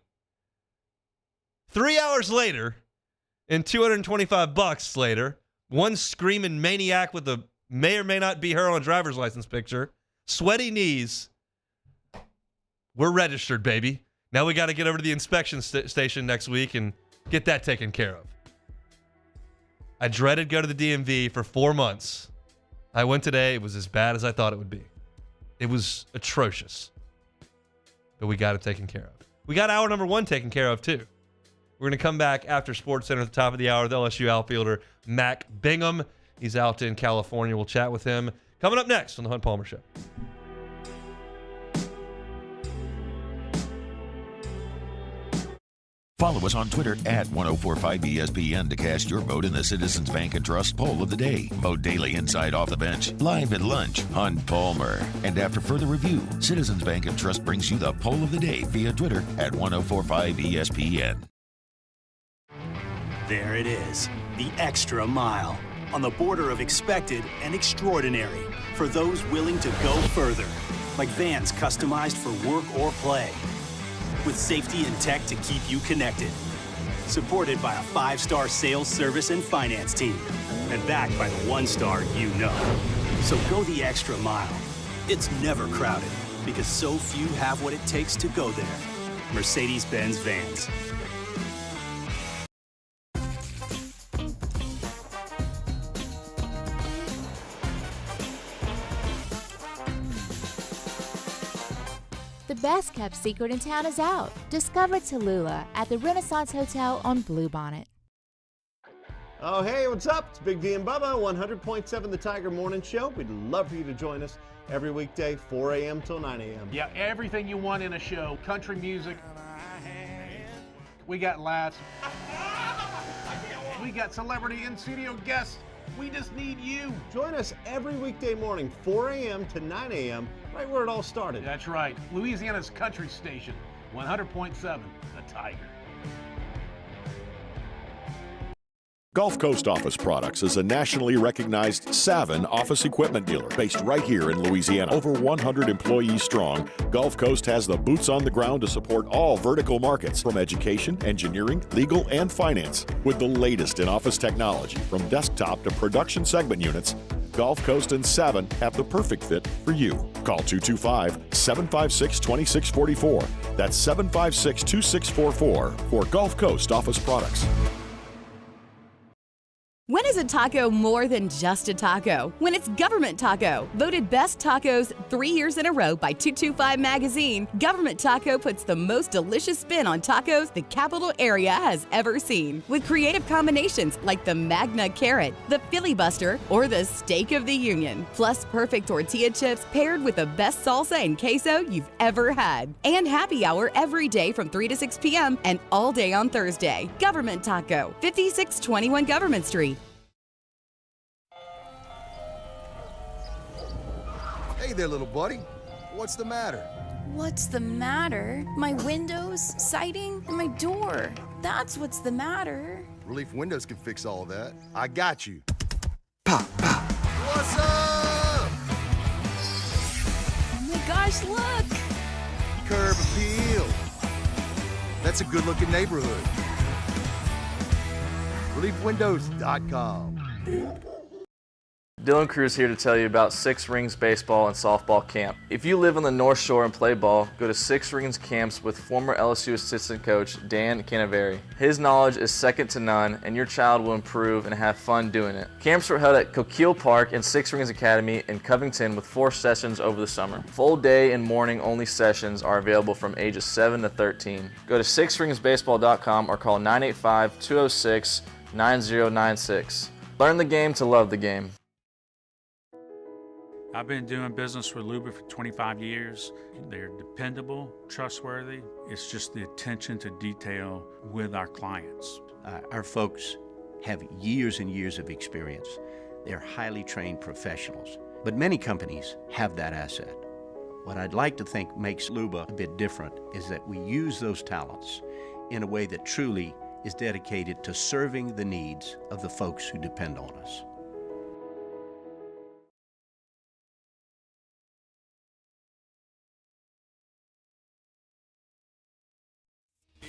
3 hours later, and $225 later, one screaming maniac with a may or may not be her on a driver's license picture, sweaty knees. We're registered, baby. Now we got to get over to the inspection station next week and get that taken care of. I dreaded go to the DMV for 4 months. I went today. It was as bad as I thought it would be. It was atrocious. But we got it taken care of. We got hour number 1 taken care of, too. We're going to come back after Sports Center at the top of the hour with LSU outfielder Matt Bingham. He's out in California. We'll chat with him. Coming up next on The Hunt Palmer Show. Follow us on Twitter at 1045ESPN to cast your vote in the Citizens Bank and Trust Poll of the Day. Vote daily inside Off the Bench, live at lunch, Hunt Palmer. And after further review, Citizens Bank and Trust brings you the Poll of the Day via Twitter at 1045ESPN. There it is, the extra mile, on the border of expected and extraordinary, for those willing to go further, like vans customized for work or play, with safety and tech to keep you connected, supported by a 5-star sales, service, and finance team, and backed by the 1-star you know. So go the extra mile. It's never crowded, because so few have what it takes to go there. Mercedes-Benz Vans. The best kept secret in town is out. Discover Tallulah at the Renaissance Hotel on Bluebonnet. Oh, hey, what's up? It's Big D and Bubba, 100.7 The Tiger Morning Show. We'd love for you to join us every weekday, 4 a.m. till 9 a.m. Yeah, everything you want in a show. Country music. We got laughs. We got celebrity in-studio guests. We just need you. Join us every weekday morning, 4 a.m. to 9 a.m., right where it all started. That's right. Louisiana's country station, 100.7 The Tiger. Gulf Coast Office Products is a nationally recognized Savin office equipment dealer based right here in Louisiana. Over 100 employees strong, Gulf Coast has the boots on the ground to support all vertical markets, from education, engineering, legal, and finance. With the latest in office technology, from desktop to production segment units, Gulf Coast and Savin have the perfect fit for you. Call 225-756-2644. That's 756-2644 for Gulf Coast Office Products. When is a taco more than just a taco? When it's Government Taco. Voted best tacos 3 years in a row by 225 Magazine, Government Taco puts the most delicious spin on tacos the capital area has ever seen. With creative combinations like the Magna Carrot, the Filibuster, or the Steak of the Union. Plus perfect tortilla chips paired with the best salsa and queso you've ever had. And happy hour every day from 3 to 6 p.m. and all day on Thursday. Government Taco, 5621 Government Street. Hey there, little buddy. What's the matter? What's the matter? My windows, siding, and my door. That's what's the matter. Relief Windows can fix all of that. I got you. Pop, pop. What's up? Oh my gosh, look! Curb appeal. That's a good-looking neighborhood. ReliefWindows.com. Dylan Cruz here to tell you about Six Rings Baseball and Softball Camp. If you live on the North Shore and play ball, go to Six Rings Camps with former LSU assistant coach Dan Canaveri. His knowledge is second to none, and your child will improve and have fun doing it. Camps were held at Coquille Park and Six Rings Academy in Covington with 4 sessions over the summer. Full day and morning only sessions are available from ages 7 to 13. Go to sixringsbaseball.com or call 985-206-9096. Learn the game to love the game. I've been doing business with Luba for 25 years. They're dependable, trustworthy. It's just the attention to detail with our clients. Our folks have years and years of experience. They're highly trained professionals. But many companies have that asset. What I'd like to think makes Luba a bit different is that we use those talents in a way that truly is dedicated to serving the needs of the folks who depend on us.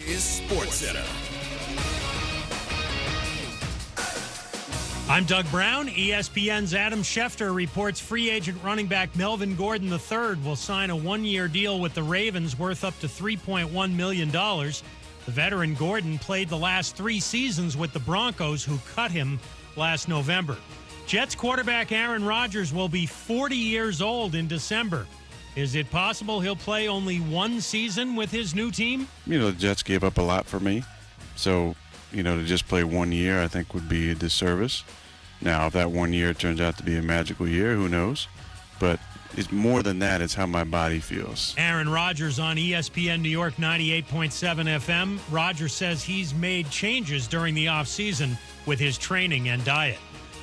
Is SportsCenter. I'm Doug Brown. ESPN's Adam Schefter reports free agent running back Melvin Gordon III will sign a one-year deal with the Ravens worth up to $3.1 million. The veteran Gordon played the last 3 seasons with the Broncos, who cut him last November. Jets quarterback Aaron Rodgers will be 40 years old in December. Is it possible he'll play only 1 season with his new team? You know, the Jets gave up a lot for me. So, to just play 1 year, I think would be a disservice. Now, if that 1 year turns out to be a magical year, who knows? But it's more than that. It's how my body feels. Aaron Rodgers on ESPN New York 98.7 FM. Rodgers says he's made changes during the offseason with his training and diet.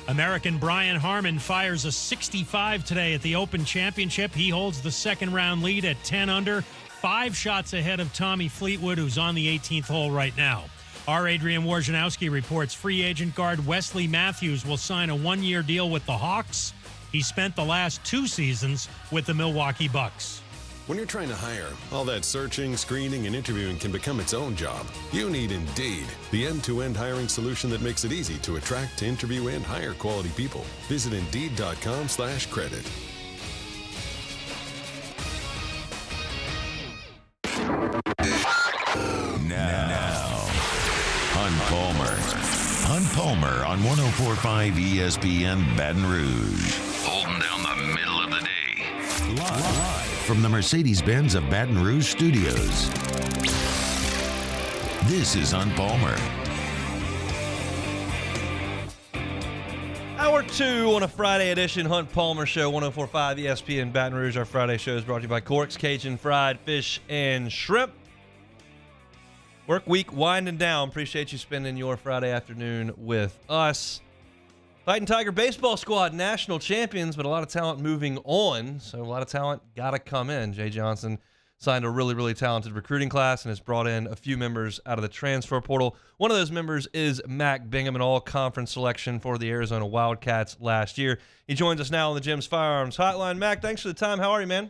American Brian Harmon fires a 65 today at the Open Championship. He holds the second-round lead at 10 under, 5 shots ahead of Tommy Fleetwood, who's on the 18th hole right now. Our Adrian Wojnarowski reports free agent guard Wesley Matthews will sign a 1-year deal with the Hawks. He spent the last 2 seasons with the Milwaukee Bucks. When you're trying to hire, all that searching, screening, and interviewing can become its own job. You need Indeed, the end-to-end hiring solution that makes it easy to attract, interview, and hire quality people. Visit Indeed.com/credit. Now, Hunt Palmer. Hunt Palmer on 104.5 ESPN Baton Rouge. Holding down the middle of the day. Live from the Mercedes-Benz of Baton Rouge studios. This is Hunt Palmer. Hour 2 on a Friday edition Hunt Palmer Show, 104.5 ESPN Baton Rouge. Our Friday show is brought to you by Cork's Cajun Fried Fish and Shrimp. Work week winding down. Appreciate you spending your Friday afternoon with us. Fighting Tiger baseball squad, national champions, but a lot of talent moving on. So a lot of talent got to come in. Jay Johnson signed a really, really talented recruiting class and has brought in a few members out of the transfer portal. One of those members is Matt Bingham, an all-conference selection for the Arizona Wildcats last year. He joins us now on the Jim's Firearms Hotline. Mac, thanks for the time. How are you, man?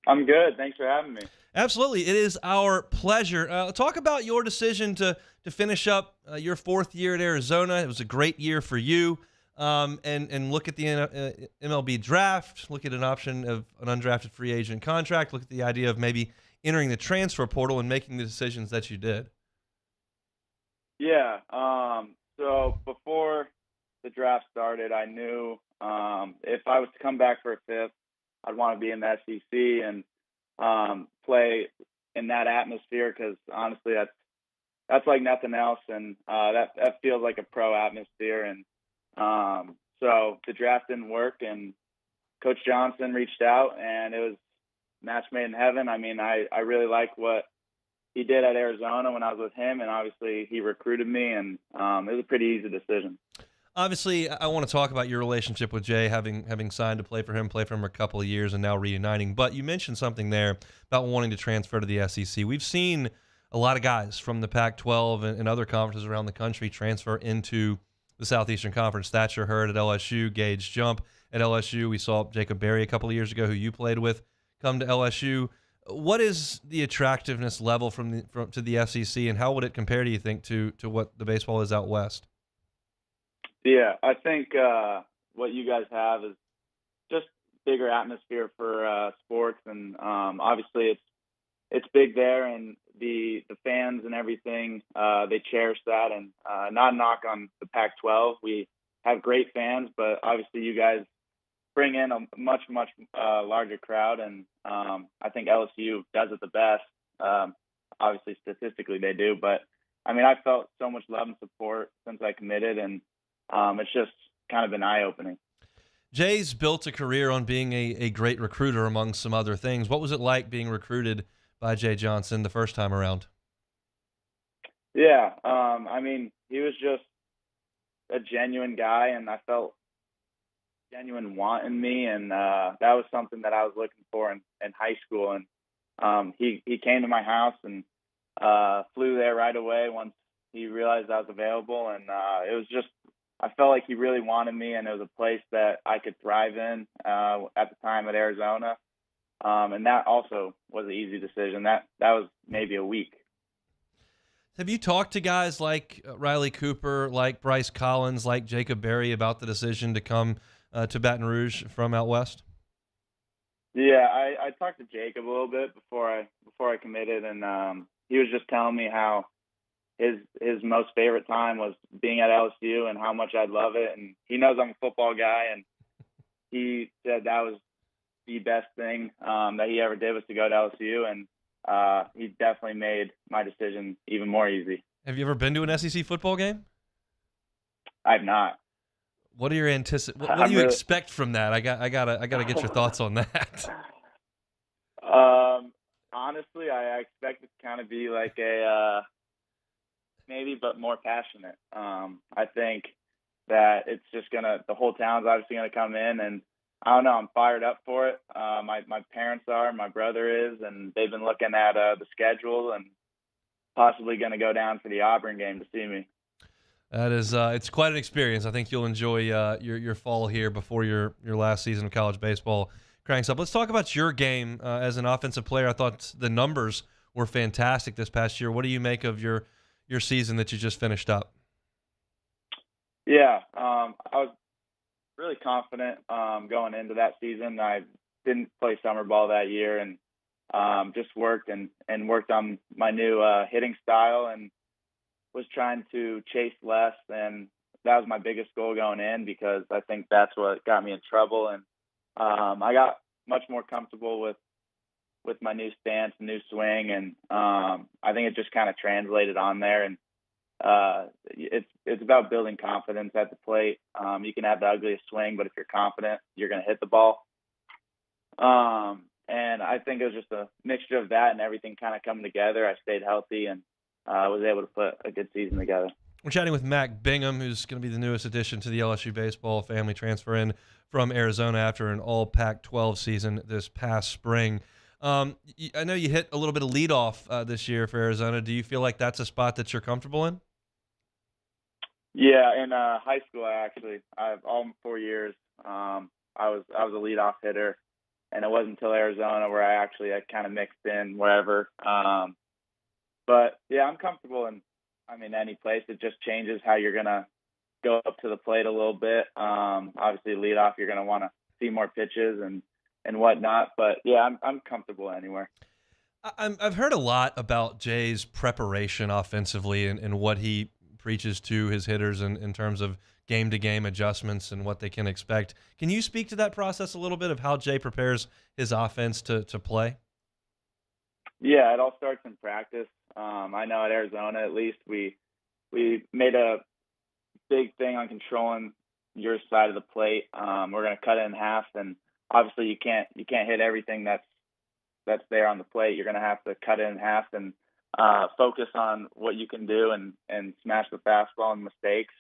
I'm good. Thanks for having me. Absolutely. It is our pleasure. Talk about your decision to finish up your 4th year at Arizona. It was a great year for you. And look at the MLB draft, look at an option of an undrafted free agent contract, look at the idea of maybe entering the transfer portal and making the decisions that you did. Yeah. So before the draft started, I knew if I was to come back for a 5th, I'd want to be in the SEC and play in that atmosphere, because honestly, that's like nothing else, and that feels like a pro atmosphere. And so the draft didn't work, and Coach Johnson reached out, and it was match made in heaven. I mean, I really like what he did at Arizona when I was with him, and obviously he recruited me, and it was a pretty easy decision. Obviously, I want to talk about your relationship with Jay, having signed to play for him a couple of years and now reuniting. But you mentioned something there about wanting to transfer to the SEC. We've seen a lot of guys from the Pac-12 and other conferences around the country transfer into the Southeastern Conference. Thatcher Hurd at LSU, Gage Jump at LSU. We saw Jacob Berry a couple of years ago, who you played with, come to LSU. What is the attractiveness level to the SEC, and how would it compare, do you think, to what the baseball is out west? Yeah, I think what you guys have is just bigger atmosphere for sports, and obviously it's big there, and the fans and everything, they cherish that. And not a knock on the Pac-12, we have great fans, but obviously you guys bring in a much larger crowd, and I think LSU does it the best. Obviously statistically they do, but I mean, I felt so much love and support since I committed, and it's just kind of been eye-opening. Jay's built a career on being a great recruiter, among some other things. What was it like being recruited by Jay Johnson the first time around? Yeah, I mean, he was just a genuine guy, and I felt genuine want in me, and that was something that I was looking for in high school. And he came to my house and flew there right away once he realized I was available, and it was just, I felt like he really wanted me, and it was a place that I could thrive in at the time at Arizona. And that also was an easy decision. That was maybe a week. Have you talked to guys like Riley Cooper, like Bryce Collins, like Jacob Berry about the decision to come to Baton Rouge from out west? Yeah, I talked to Jacob a little bit before I committed, and he was just telling me how his most favorite time was being at LSU and how much I'd love it. And he knows I'm a football guy, and he said that was the best thing that he ever did was to go to LSU, and he definitely made my decision even more easy. Have you ever been to an SEC football game? I've not. What are your What do you expect from that? I gotta get your thoughts on that. Honestly, I expect it to kind of be like a maybe, but more passionate. I think that it's just the whole town's obviously gonna come in, and I don't know, I'm fired up for it. My parents are, my brother is, and they've been looking at the schedule and possibly gonna go down for the Auburn game to see me. That is, it's quite an experience. I think you'll enjoy your fall here before your last season of college baseball cranks up. Let's talk about your game as an offensive player. I thought the numbers were fantastic this past year. What do you make of your season that you just finished up? Yeah, I was really confident going into that season. I didn't play summer ball that year, and just worked on my new hitting style, and was trying to chase less, and that was my biggest goal going in, because I think that's what got me in trouble. And I got much more comfortable with my new stance, new swing, and I think it just kind of translated on there. And it's about building confidence at the plate. You can have the ugliest swing, but if you're confident, you're going to hit the ball. And I think it was just a mixture of that and everything kind of coming together. I stayed healthy and was able to put a good season together. We're chatting with Matt Bingham, who's going to be the newest addition to the LSU baseball family, transfer in from Arizona after an all Pac-12 season this past spring. I know you hit a little bit of leadoff this year for Arizona. Do you feel like that's a spot that you're comfortable in? Yeah, in high school, all 4 years, I was a leadoff hitter, and it wasn't until Arizona where I kind of mixed in wherever. But yeah, I'm comfortable in any place. It just changes how you're gonna go up to the plate a little bit. Obviously, leadoff, you're gonna want to see more pitches and whatnot. But yeah, I'm comfortable anywhere. I've heard a lot about Jay's preparation offensively and what he preaches to his hitters in terms of game-to-game adjustments and what they can expect. Can you speak to that process a little bit of how Jay prepares his offense to play? Yeah, it all starts in practice. I know at Arizona, at least, we made a big thing on controlling your side of the plate. We're going to cut it in half, and obviously you can't hit everything that's there on the plate. You're going to have to cut it in half and focus on what you can do and smash the fastball and mistakes,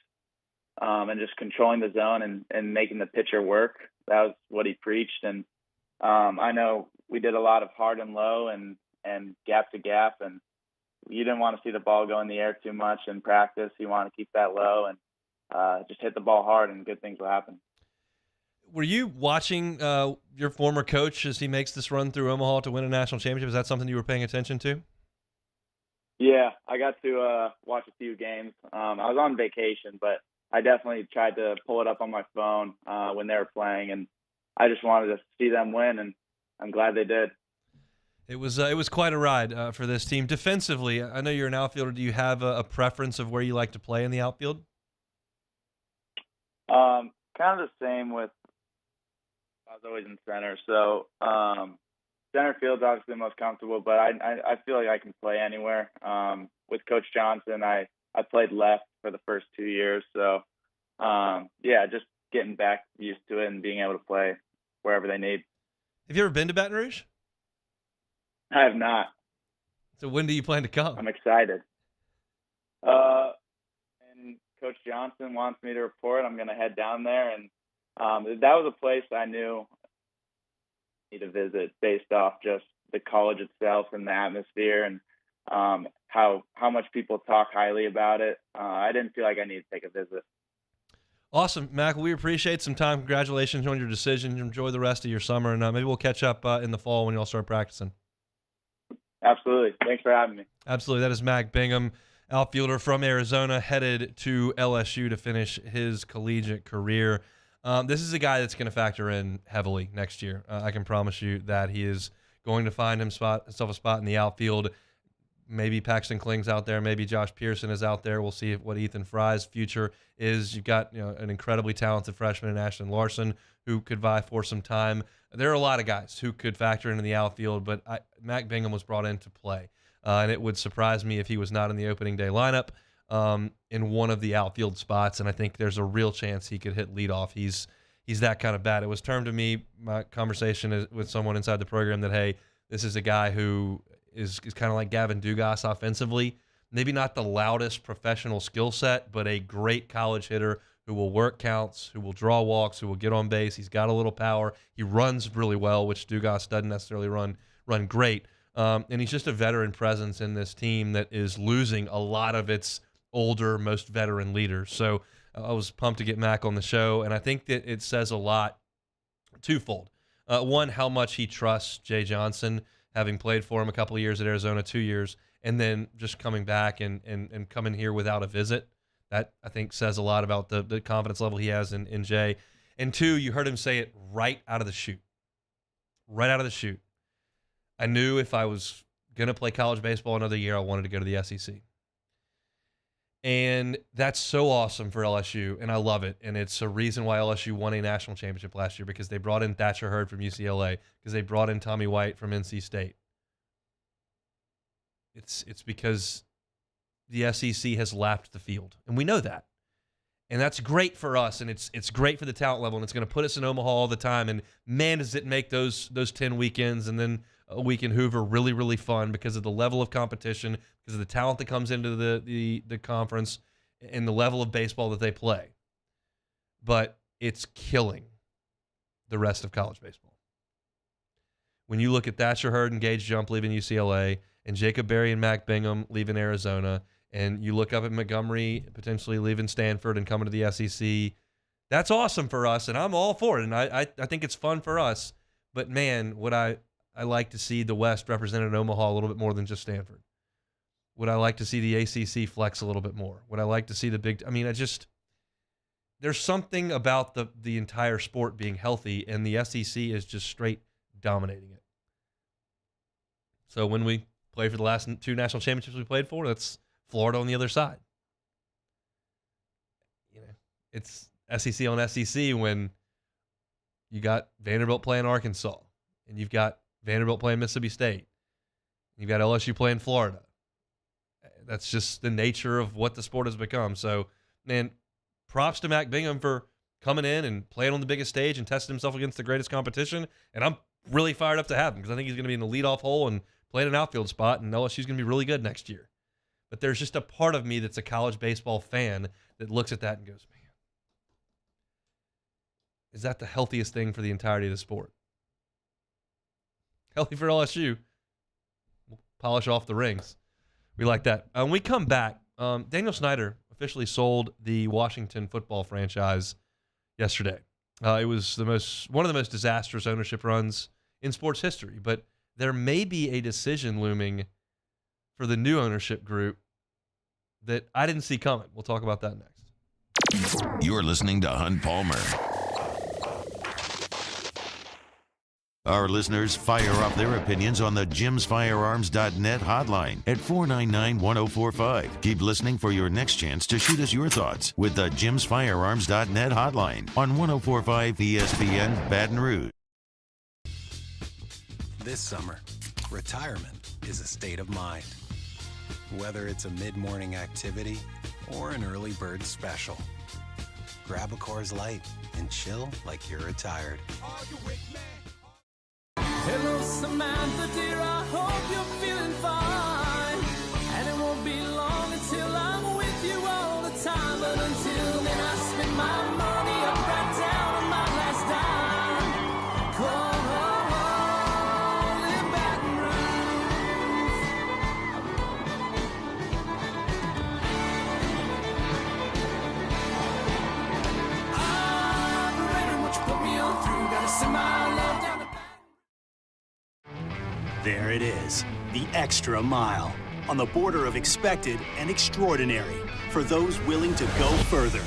and just controlling the zone and making the pitcher work. That was what he preached. And I know we did a lot of hard and low and gap to gap, and you didn't want to see the ball go in the air too much in practice. You want to keep that low and just hit the ball hard, and good things will happen. Were you watching your former coach as he makes this run through Omaha to win a national championship? Is that something you were paying attention to? Yeah, I got to watch a few games. I was on vacation, but I definitely tried to pull it up on my phone when they were playing, and I just wanted to see them win, and I'm glad they did. It was quite a ride for this team. Defensively, I know you're an outfielder. Do you have a preference of where you like to play in the outfield? Kind of the same with I was always in center. So center field's obviously the most comfortable, but I feel like I can play anywhere. With Coach Johnson, I played left for the first 2 years, so just getting back used to it and being able to play wherever they need. Have you ever been to Baton Rouge? I have not. So when do you plan to come? I'm excited. And Coach Johnson wants me to report. I'm going to head down there, and that was a place I knew I need to visit based off just the college itself and the atmosphere and how much people talk highly about it. I didn't feel like I needed to take a visit. Awesome, Mac. We appreciate some time. Congratulations on your decision. Enjoy the rest of your summer, and maybe we'll catch up in the fall when you all start practicing. Absolutely. Thanks for having me. Absolutely. That is Matt Bingham, outfielder from Arizona, headed to LSU to finish his collegiate career. This is a guy that's going to factor in heavily next year. I can promise you that he is going to find himself a spot in the outfield. Maybe Paxton Kling's out there. Maybe Josh Pearson is out there. We'll see what Ethan Fry's future is. You've got an incredibly talented freshman in Ashton Larson who could vie for some time. There are a lot of guys who could factor into the outfield, but Matt Bingham was brought in to play. And it would surprise me if he was not in the opening day lineup in one of the outfield spots. And I think there's a real chance he could hit leadoff. He's that kind of bat. It was termed to me, my conversation with someone inside the program, that, hey, this is a guy who is kind of like Gavin Dugas offensively. Maybe not the loudest professional skill set, but a great college hitter who will work counts, who will draw walks, who will get on base. He's got a little power. He runs really well, which Dugas doesn't necessarily run great. And he's just a veteran presence in this team that is losing a lot of its older, most veteran leaders. So I was pumped to get Mac on the show, and I think that it says a lot twofold. One, how much he trusts Jay Johnson, having played for him a couple of years at Arizona, 2 years, and then just coming back and coming here without a visit. That, I think, says a lot about the confidence level he has in Jay. And two, you heard him say it right out of the chute. Right out of the chute. I knew if I was going to play college baseball another year, I wanted to go to the SEC. And that's so awesome for LSU, and I love it. And it's a reason why LSU won a national championship last year, because they brought in Thatcher Hurd from UCLA, because they brought in Tommy White from NC State. It's because the SEC has lapped the field, and we know that. And that's great for us, and it's great for the talent level, and it's going to put us in Omaha all the time. And man, does it make those 10 weekends and then a week in Hoover really, really fun because of the level of competition, because of the talent that comes into the conference and the level of baseball that they play. But it's killing the rest of college baseball. When you look at Thatcher Hurd and Gage Jump leaving UCLA, and Jacob Berry and Mac Bingham leaving Arizona, and you look up at Montgomery potentially leaving Stanford and coming to the SEC, that's awesome for us, and I'm all for it, and I think it's fun for us. But, man, would I like to see the West represented in Omaha a little bit more than just Stanford? Would I like to see the ACC flex a little bit more? Would I like to see the big – I mean, there's something about the entire sport being healthy, and the SEC is just straight dominating it. So when we play for the last two national championships we played for, that's Florida on the other side. It's SEC on SEC when you got Vanderbilt playing Arkansas, and you've got Vanderbilt playing Mississippi State. You've got LSU playing Florida. That's just the nature of what the sport has become. So, man, props to Mac Bingham for coming in and playing on the biggest stage and testing himself against the greatest competition. And I'm really fired up to have him because I think he's going to be in the leadoff hole and playing an outfield spot, and LSU's going to be really good next year. But there's just a part of me that's a college baseball fan that looks at that and goes, man, is that the healthiest thing for the entirety of the sport? Healthy for LSU. We'll polish off the rings. We like that. When we come back, Daniel Snyder officially sold the Washington football franchise yesterday. It was one of the most disastrous ownership runs in sports history, but there may be a decision looming for the new ownership group that I didn't see coming. We'll talk about that next. You're listening to Hunt Palmer. Our listeners fire off their opinions on the jimsfirearms.net hotline at 499-1045. Keep listening for your next chance to shoot us your thoughts with the jimsfirearms.net hotline on 1045 ESPN Baton Rouge. This summer, retirement is a state of mind. Whether it's a mid-morning activity or an early bird special. Grab a Coors Light and chill like you're retired. Hello, Samantha, dear, I hope you're feeling fine. And it won't be long until I'm with you all the time. But until then, I spend my money up right down on my last dime. Come on, live Baton Rouge. I'm ready, what you put me on through. Gotta send my love down the There it is, the extra mile, on the border of expected and extraordinary for those willing to go further,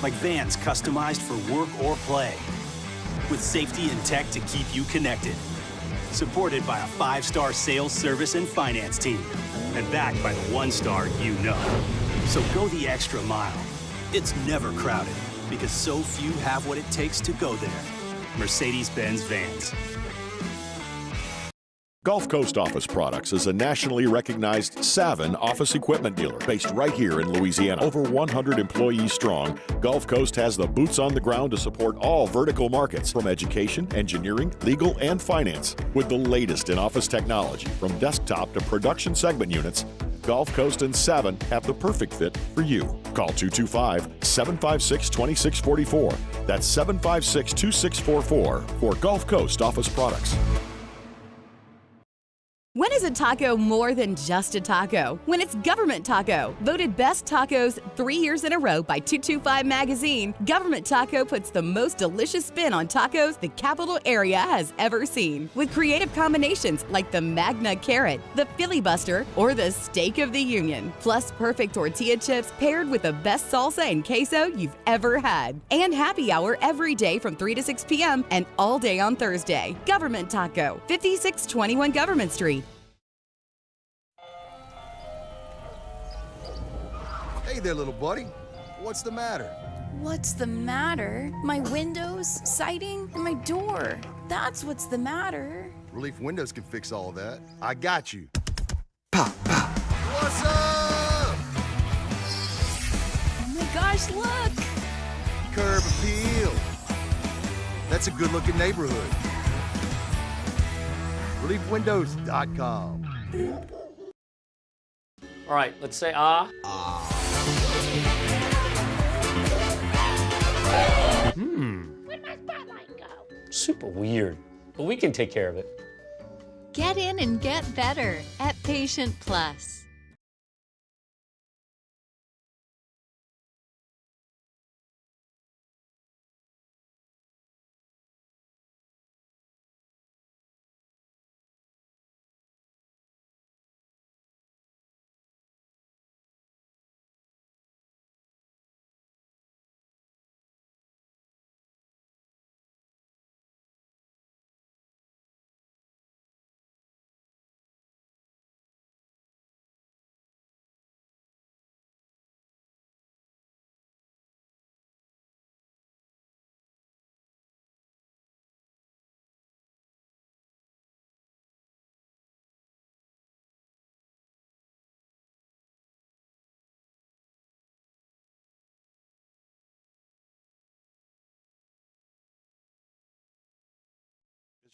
like vans customized for work or play, with safety and tech to keep you connected, supported by a 5-star sales, service, and finance team, and backed by the 1-star you know. So go the extra mile. It's never crowded, because so few have what it takes to go there. Mercedes-Benz Vans. Gulf Coast Office Products is a nationally recognized Savin office equipment dealer based right here in Louisiana. Over 100 employees strong, Gulf Coast has the boots on the ground to support all vertical markets, from education, engineering, legal, and finance. With the latest in office technology, from desktop to production segment units, Gulf Coast and Savin have the perfect fit for you. Call 225-756-2644. That's 756-2644 for Gulf Coast Office Products. When is a taco more than just a taco? When it's Government Taco. Voted best tacos 3 years in a row by 225 Magazine, Government Taco puts the most delicious spin on tacos the capital area has ever seen. With creative combinations like the Magna Carrot, the Filibuster, or the Steak of the Union. Plus perfect tortilla chips paired with the best salsa and queso you've ever had. And happy hour every day from 3 to 6 p.m. and all day on Thursday. Government Taco, 5621 Government Street. Hey there, little buddy. What's the matter? What's the matter? My windows, siding, and my door. That's what's the matter. Relief Windows can fix all of that. I got you. Pop, pop. What's up? Oh my gosh, look! Curb appeal. That's a good-looking neighborhood. ReliefWindows.com. All right, let's say ah. Where'd my spotlight go? Super weird, but we can take care of it. Get in and get better at Patient Plus.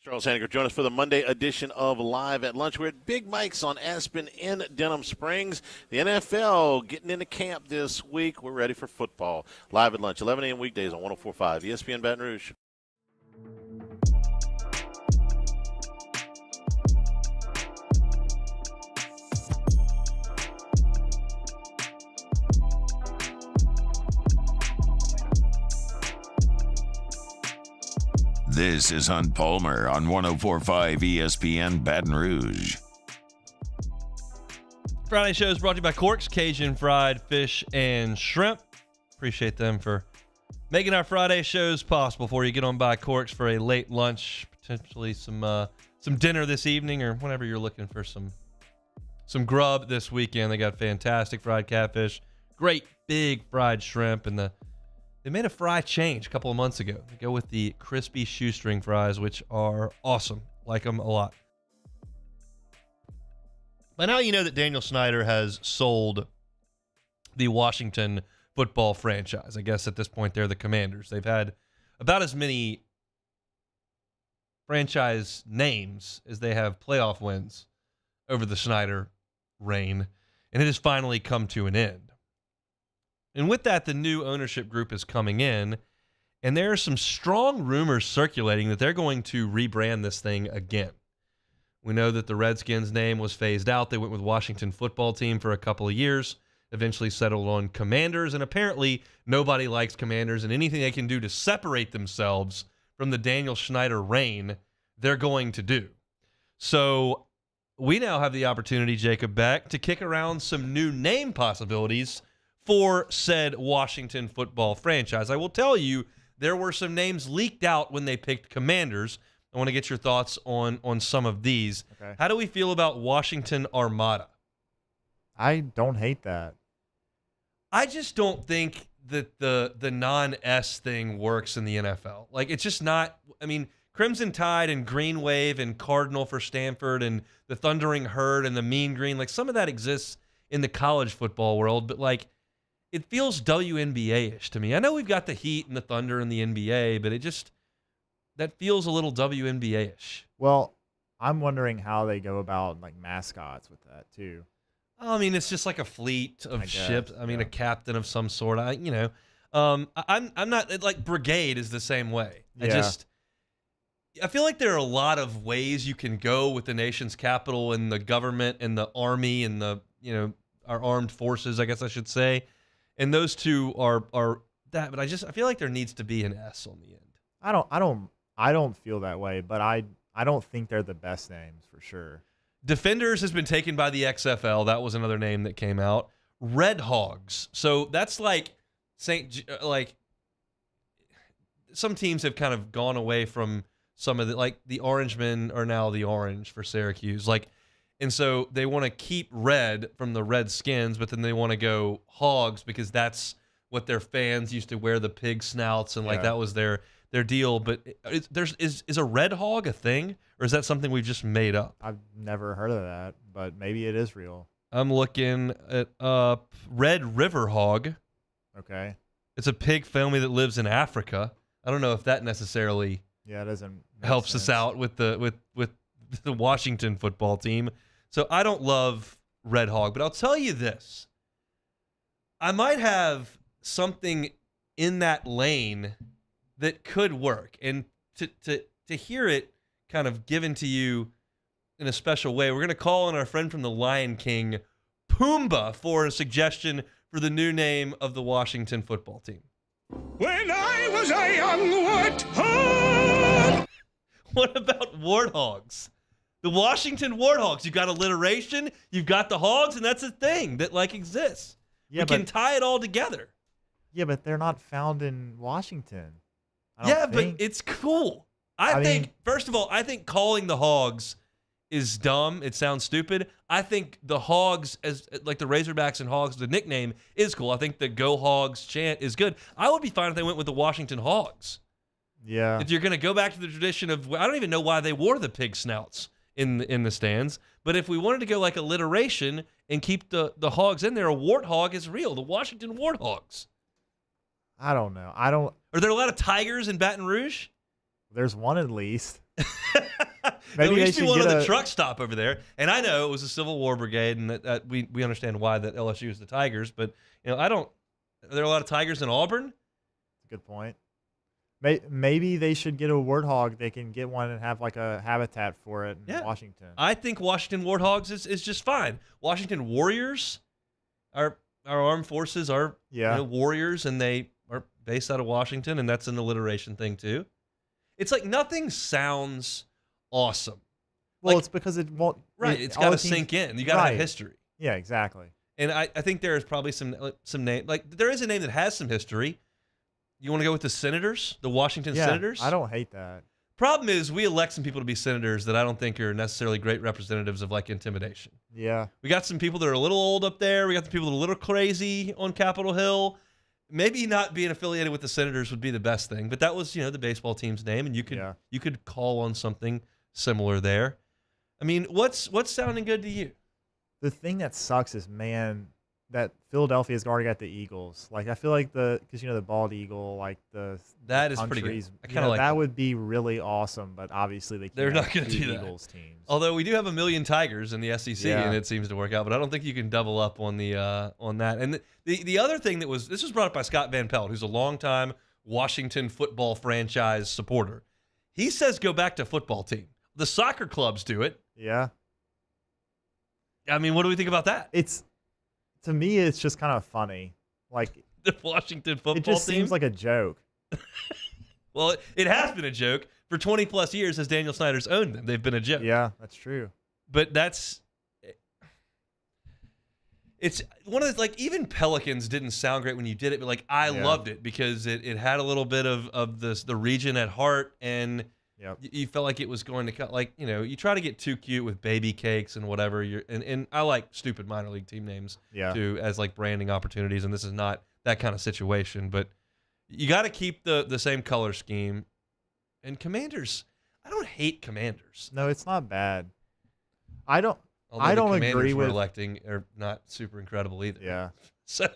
Charles Hanniger, join us for the Monday edition of Live at Lunch. We're at Big Mike's on Aspen in Denham Springs. The NFL getting into camp this week. We're ready for football. Live at Lunch, 11 a.m. weekdays on 104.5 ESPN Baton Rouge. This is Hunt Palmer on 104.5 ESPN Baton Rouge. Friday show is brought to you by Cork's Cajun Fried Fish and Shrimp. Appreciate them for making our Friday shows possible for you. Get on by Cork's for a late lunch, potentially some dinner this evening, or whenever you're looking for some grub this weekend. They got fantastic fried catfish, great big fried shrimp, and they made a fry change a couple of months ago. They go with the crispy shoestring fries, which are awesome. Like them a lot. By now you know that Daniel Snyder has sold the Washington football franchise. I guess at this point they're the Commanders. They've had about as many franchise names as they have playoff wins over the Snyder reign, and it has finally come to an end. And with that, the new ownership group is coming in, and there are some strong rumors circulating that they're going to rebrand this thing again. We know that the Redskins name was phased out. They went with Washington Football Team for a couple of years, eventually settled on Commanders, and apparently nobody likes Commanders, and anything they can do to separate themselves from the Daniel Snyder reign, they're going to do. So we now have the opportunity, Jacob Beck, to kick around some new name possibilities for said Washington football franchise. I will tell you, there were some names leaked out when they picked Commanders. I want to get your thoughts on some of these. Okay. How do we feel about Washington Armada? I don't hate that. I just don't think that the non-S thing works in the NFL. Like, it's just not, I mean, Crimson Tide and Green Wave and Cardinal for Stanford and the Thundering Herd and the Mean Green, like some of that exists in the college football world, but like it feels WNBA-ish to me. I know we've got the Heat and the Thunder and the NBA, but it just, that feels a little WNBA-ish. Well, I'm wondering how they go about like mascots with that too. I mean, it's just like a fleet of ships. I mean, yeah. a captain of some sort. I'm not like Brigade is the same way. Yeah. I feel like there are a lot of ways you can go with the nation's capital and the government and the army and the, our armed forces, I guess I should say. And those two are that, but I feel like there needs to be an S on the end. I don't feel that way, but I don't think they're the best names for sure. Defenders has been taken by the XFL. That was another name that came out. Red Hogs. So that's like some teams have kind of gone away from some of the, like the Orangemen are now the Orange for Syracuse. And so they want to keep red from the Redskins, but then they want to go Hogs because that's what their fans used to wear, the pig snouts, and that was their deal. But is a red hog a thing, or is that something we've just made up? I've never heard of that, but maybe it is real. I'm looking at Red River Hog. Okay. It's a pig family that lives in Africa. I don't know if that necessarily it doesn't helps us out with the Washington football team. So I don't love Red Hog, but I'll tell you this. I might have something in that lane that could work. And to hear it kind of given to you in a special way, we're going to call on our friend from the Lion King, Pumbaa, for a suggestion for the new name of the Washington football team. When I was a young warthog. What about warthogs? The Washington Warthogs. You've got alliteration, you've got the hogs, and that's a thing that exists. Yeah, we can tie it all together. Yeah, but they're not found in Washington. But it's cool. I think, first of all, I think calling the Hogs is dumb. It sounds stupid. I think the Hogs, as like the Razorbacks and Hogs, the nickname is cool. I think the Go Hogs chant is good. I would be fine if they went with the Washington Hogs. Yeah. If you're going to go back to the tradition of, I don't even know why they wore the pig snouts in the stands, but if we wanted to go like alliteration and keep the Hogs in there, a warthog is real. The Washington Warthogs. I don't know. Are there a lot of tigers in Baton Rouge? There's one at least. Maybe we used to be one of the truck stop over there, and I know it was a Civil War brigade, and that we understand why that LSU is the Tigers, but are there a lot of tigers in Auburn? Good point. Maybe they should get a warthog. They can get one and have like a habitat for it in Washington. I think Washington Warthogs is just fine. Washington Warriors, our armed forces are warriors, and they are based out of Washington, and that's an alliteration thing too. It's like nothing sounds awesome. Well, it's because it won't. Right, it's got to sink in. You got to have history. Yeah, exactly. And I think there is probably some name, like there is a name that has some history. You want to go with the Senators, the Washington Senators? I don't hate that. Problem is, we elect some people to be senators that I don't think are necessarily great representatives of like intimidation. Yeah. We got some people that are a little old up there. We got the people that are a little crazy on Capitol Hill. Maybe not being affiliated with the Senators would be the best thing, but that was, the baseball team's name, and you could call on something similar there. I mean, what's sounding good to you? The thing that sucks is, that Philadelphia's already got the Eagles. Like I feel like because the bald eagle, like that is pretty good. I kind of like that would be really awesome, but obviously they're not going to do that. Eagles teams. Although we do have a million Tigers in the SEC, and it seems to work out. But I don't think you can double up on the on that. And the other thing this was brought up by Scott Van Pelt, who's a longtime Washington football franchise supporter. He says go back to football team. The soccer clubs do it. Yeah. I mean, what do we think about that? To me, it's just kind of funny. Like the Washington football team. It just seems like a joke. Well, it has been a joke for 20 plus years as Daniel Snyder's owned them. They've been a joke. Yeah, that's true. But it's one of those, like, even Pelicans didn't sound great when you did it, but like I loved it because it had a little bit of the region at heart, and you felt like it was going to cut. Like, you try to get too cute with baby cakes and whatever. And I like stupid minor league team names too as like branding opportunities, and this is not that kind of situation. But you got to keep the same color scheme. And Commanders, I don't hate Commanders. No, it's not bad. I don't Although the agree with electing are not super incredible either. Yeah. So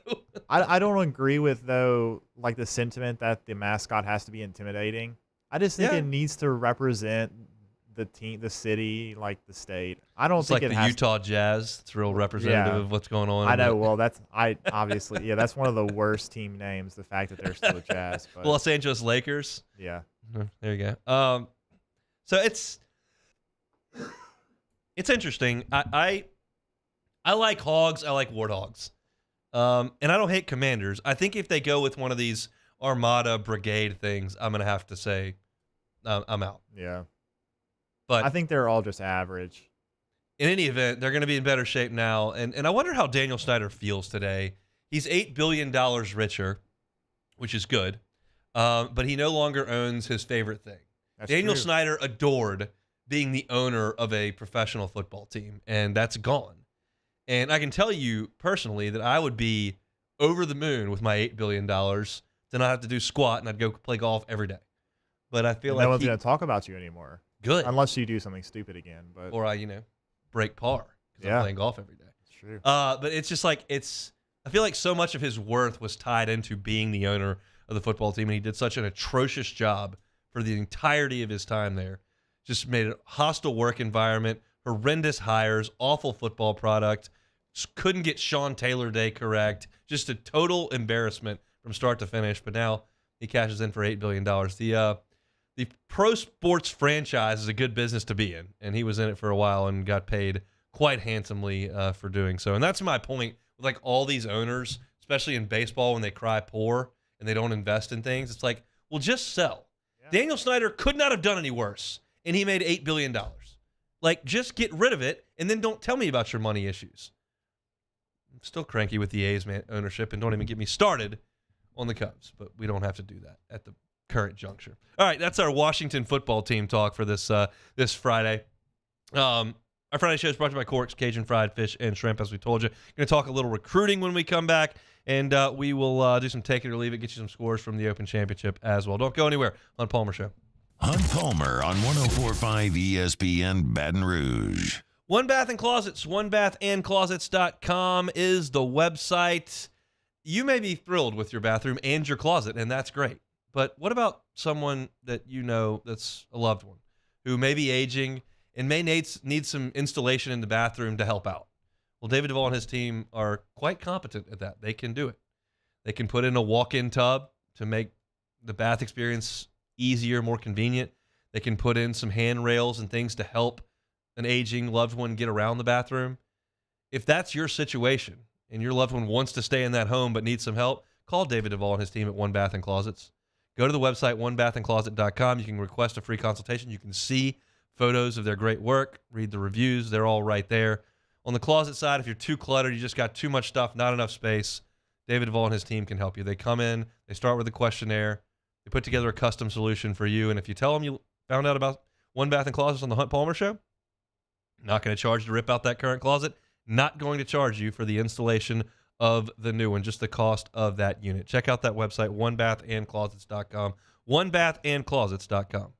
I don't agree with though like the sentiment that the mascot has to be intimidating. I just think it needs to represent the team, the city, like the state. I don't think like the Utah Jazz. It's real representative of what's going on. I know. Well, that's obviously that's one of the worst team names. The fact that they're still the Jazz. But. Los Angeles Lakers. Yeah. There you go. So it's interesting. I like Hogs. I like Warthogs. And I don't hate Commanders. I think if they go with one of these Armada Brigade things, I'm gonna have to say I'm out. Yeah. But I think they're all just average. In any event, they're going to be in better shape now. And I wonder how Daniel Snyder feels today. He's $8 billion richer, which is good. But he no longer owns his favorite thing. That's Daniel true. Snyder adored being the owner of a professional football team, and that's gone. And I can tell you personally that I would be over the moon with my $8 billion to not have to do squat, and I'd go play golf every day. But I feel no like one's going to talk about you anymore. Good. Unless you do something stupid again. But or I, break par because I'm playing golf every day. It's true. But it's just like I feel like so much of his worth was tied into being the owner of the football team, and he did such an atrocious job for the entirety of his time there. Just made a hostile work environment, horrendous hires, awful football product, couldn't get Sean Taylor Day correct, just a total embarrassment from start to finish. But now he cashes in for $8 billion. The pro sports franchise is a good business to be in, and he was in it for a while and got paid quite handsomely for doing so. And that's my point with like all these owners, especially in baseball when they cry poor and they don't invest in things. It's like, well, just sell. Yeah. Daniel Snyder could not have done any worse, and he made $8 billion. Like, just get rid of it, and then don't tell me about your money issues. I'm still cranky with the A's ownership, and don't even get me started on the Cubs, but we don't have to do that at the current juncture. All right, that's our Washington football team talk for this Friday. Our Friday show is brought to you by Cork's Cajun Fried Fish and Shrimp, as we told you. Going to talk a little recruiting when we come back, and we will do some take it or leave it, get you some scores from the Open Championship as well. Don't go anywhere on Palmer Show. Hunt Palmer on 104.5 ESPN Baton Rouge. One Bath and Closets, onebathandclosets.com is the website. You may be thrilled with your bathroom and your closet, and that's great. But what about someone that that's a loved one who may be aging and may need some installation in the bathroom to help out? Well, David Duvall and his team are quite competent at that. They can do it. They can put in a walk-in tub to make the bath experience easier, more convenient. They can put in some handrails and things to help an aging loved one get around the bathroom. If that's your situation and your loved one wants to stay in that home but needs some help, call David Duvall and his team at One Bath and Closets. Go to the website, onebathandcloset.com. You can request a free consultation. You can see photos of their great work, read the reviews. They're all right there. On the closet side, if you're too cluttered, you just got too much stuff, not enough space, David Duvall and his team can help you. They come in, they start with a questionnaire, they put together a custom solution for you, and if you tell them you found out about One Bath and Closets on the Hunt Palmer Show, not going to charge you to rip out that current closet, not going to charge you for the installation of the new one, just the cost of that unit. Check out that website, onebathandclosets.com, onebathandclosets.com.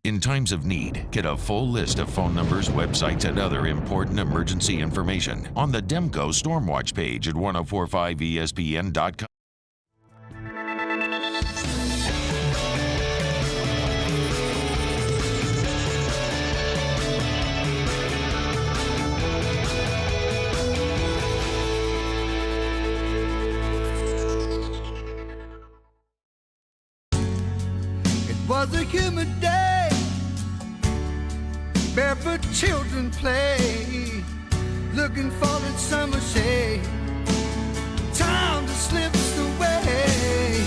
In times of need, get a full list of phone numbers, websites, and other important emergency information on the Demco Stormwatch page at 1045ESPN.com. It was a humid day, barefoot children play, looking for that summer shade. Time just slips away.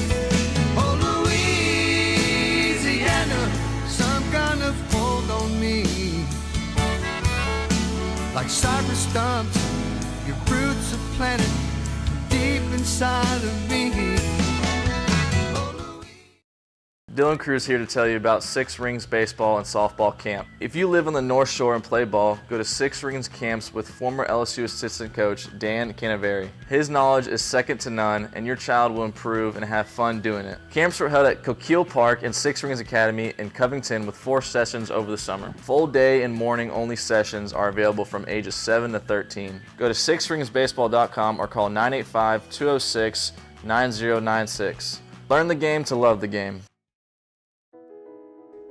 Oh, Louisiana, some kind of hold on me. Like cypress stumps, your roots are planted deep inside of me. Dylan Cruz here to tell you about Six Rings Baseball and Softball Camp. If you live on the North Shore and play ball, go to Six Rings Camps with former LSU assistant coach Dan Canaveri. His knowledge is second to none, and your child will improve and have fun doing it. Camps are held at Coquille Park and Six Rings Academy in Covington with 4 sessions over the summer. Full day and morning only sessions are available from ages 7 to 13. Go to sixringsbaseball.com or call 985-206-9096. Learn the game to love the game.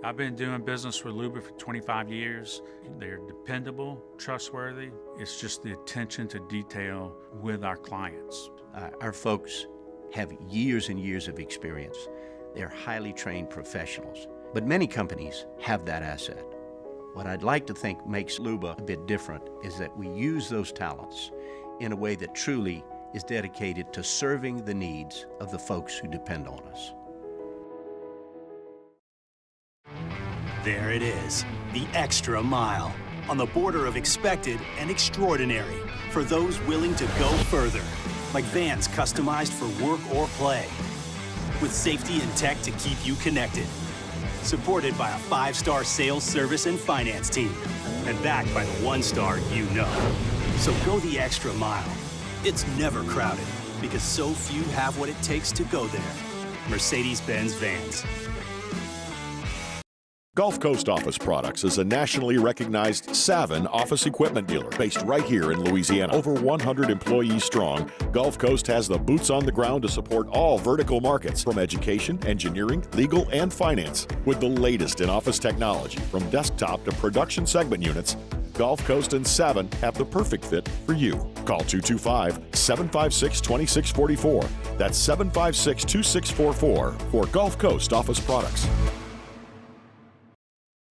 I've been doing business with Luba for 25 years. They're dependable, trustworthy. It's just the attention to detail with our clients. Our folks have years and years of experience. They're highly trained professionals. But many companies have that asset. What I'd like to think makes Luba a bit different is that we use those talents in a way that truly is dedicated to serving the needs of the folks who depend on us. There it is, the extra mile, on the border of expected and extraordinary for those willing to go further, like vans customized for work or play, with safety and tech to keep you connected, supported by a 5-star sales, service, and finance team, and backed by the 1-star you know. So go the extra mile. It's never crowded, because so few have what it takes to go there. Mercedes-Benz Vans. Gulf Coast Office Products is a nationally recognized Savin office equipment dealer based right here in Louisiana. Over 100 employees strong, Gulf Coast has the boots on the ground to support all vertical markets, from education, engineering, legal, and finance. With the latest in office technology, from desktop to production segment units, Gulf Coast and Savin have the perfect fit for you. Call 225-756-2644. That's 756-2644 for Gulf Coast Office Products.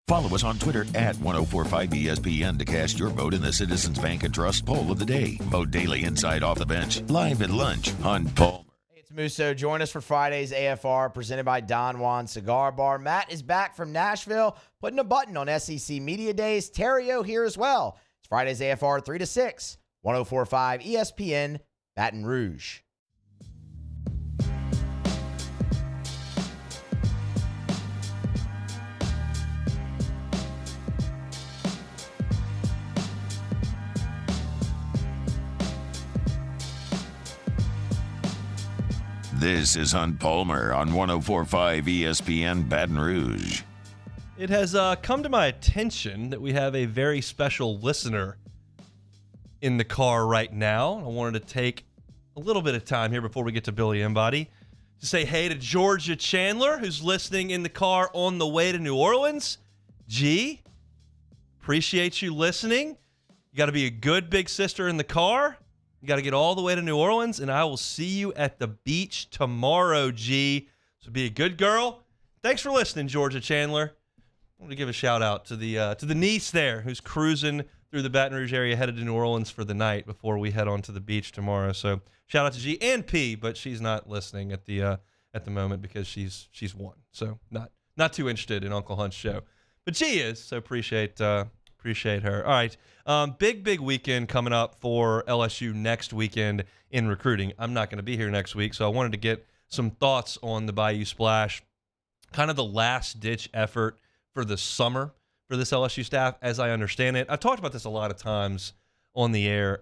Follow us on Twitter at 1045ESPN to cast your vote in the Citizens Bank and Trust poll of the day. Vote daily inside Off the Bench, live at lunch on Palmer. Hey, it's Musso. Join us for Friday's AFR presented by Don Juan Cigar Bar. Matt is back from Nashville, putting a button on SEC Media Days. Terrio here as well. It's Friday's AFR 3 to 6, 1045 ESPN, Baton Rouge. This is Hunt Palmer on 1045 ESPN Baton Rouge. It has come to my attention that we have a very special listener in the car right now. I wanted to take a little bit of time here before we get to Billy Embody to say hey to Georgia Chandler, who's listening in the car on the way to New Orleans. G, appreciate you listening. You got to be a good big sister in the car. You got to get all the way to New Orleans, and I will see you at the beach tomorrow, G. So be a good girl. Thanks for listening, Georgia Chandler. I want to give a shout out to the niece there who's cruising through the Baton Rouge area, headed to New Orleans for the night before we head on to the beach tomorrow. So shout out to G and P, but she's not listening at the moment because she's one, so not too interested in Uncle Hunt's show. But G is, so appreciate her. All right, big weekend coming up for LSU next weekend in recruiting. I'm not going to be here next week, so I wanted to get some thoughts on the Bayou Splash, kind of the last-ditch effort for the summer for this LSU staff, as I understand it. I've talked about this a lot of times on the air.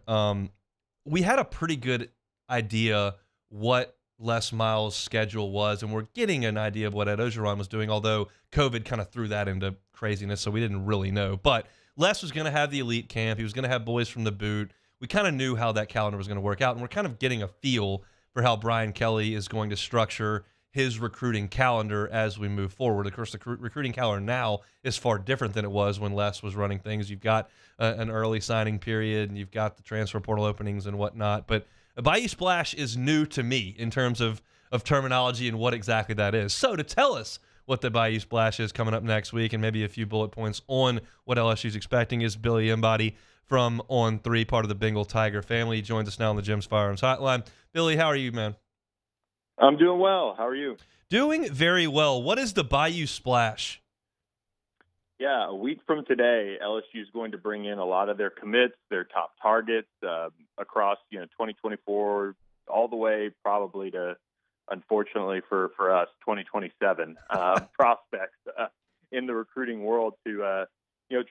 We had a pretty good idea what Les Miles' schedule was, and we're getting an idea of what Ed Ogeron was doing, although COVID kind of threw that into craziness, so we didn't really know. But Les was going to have the elite camp. He was going to have boys from the boot. We kind of knew how that calendar was going to work out, and we're kind of getting a feel for how Brian Kelly is going to structure his recruiting calendar as we move forward. Of course, the recruiting calendar now is far different than it was when Les was running things. You've got an early signing period, and you've got the transfer portal openings and whatnot. But Bayou Splash is new to me in terms of terminology and what exactly that is. So to tell us what the Bayou Splash is coming up next week and maybe a few bullet points on what LSU's expecting is Billy Embody from On 3, part of the Bengal Tiger family. He joins us now on the Jim's Firearms Hotline. Billy, how are you, man? I'm doing well. How are you? Doing very well. What is the Bayou Splash? Yeah, a week from today, LSU is going to bring in a lot of their commits, their top targets across 2024, all the way probably to, unfortunately for us, 2027 prospects in the recruiting world to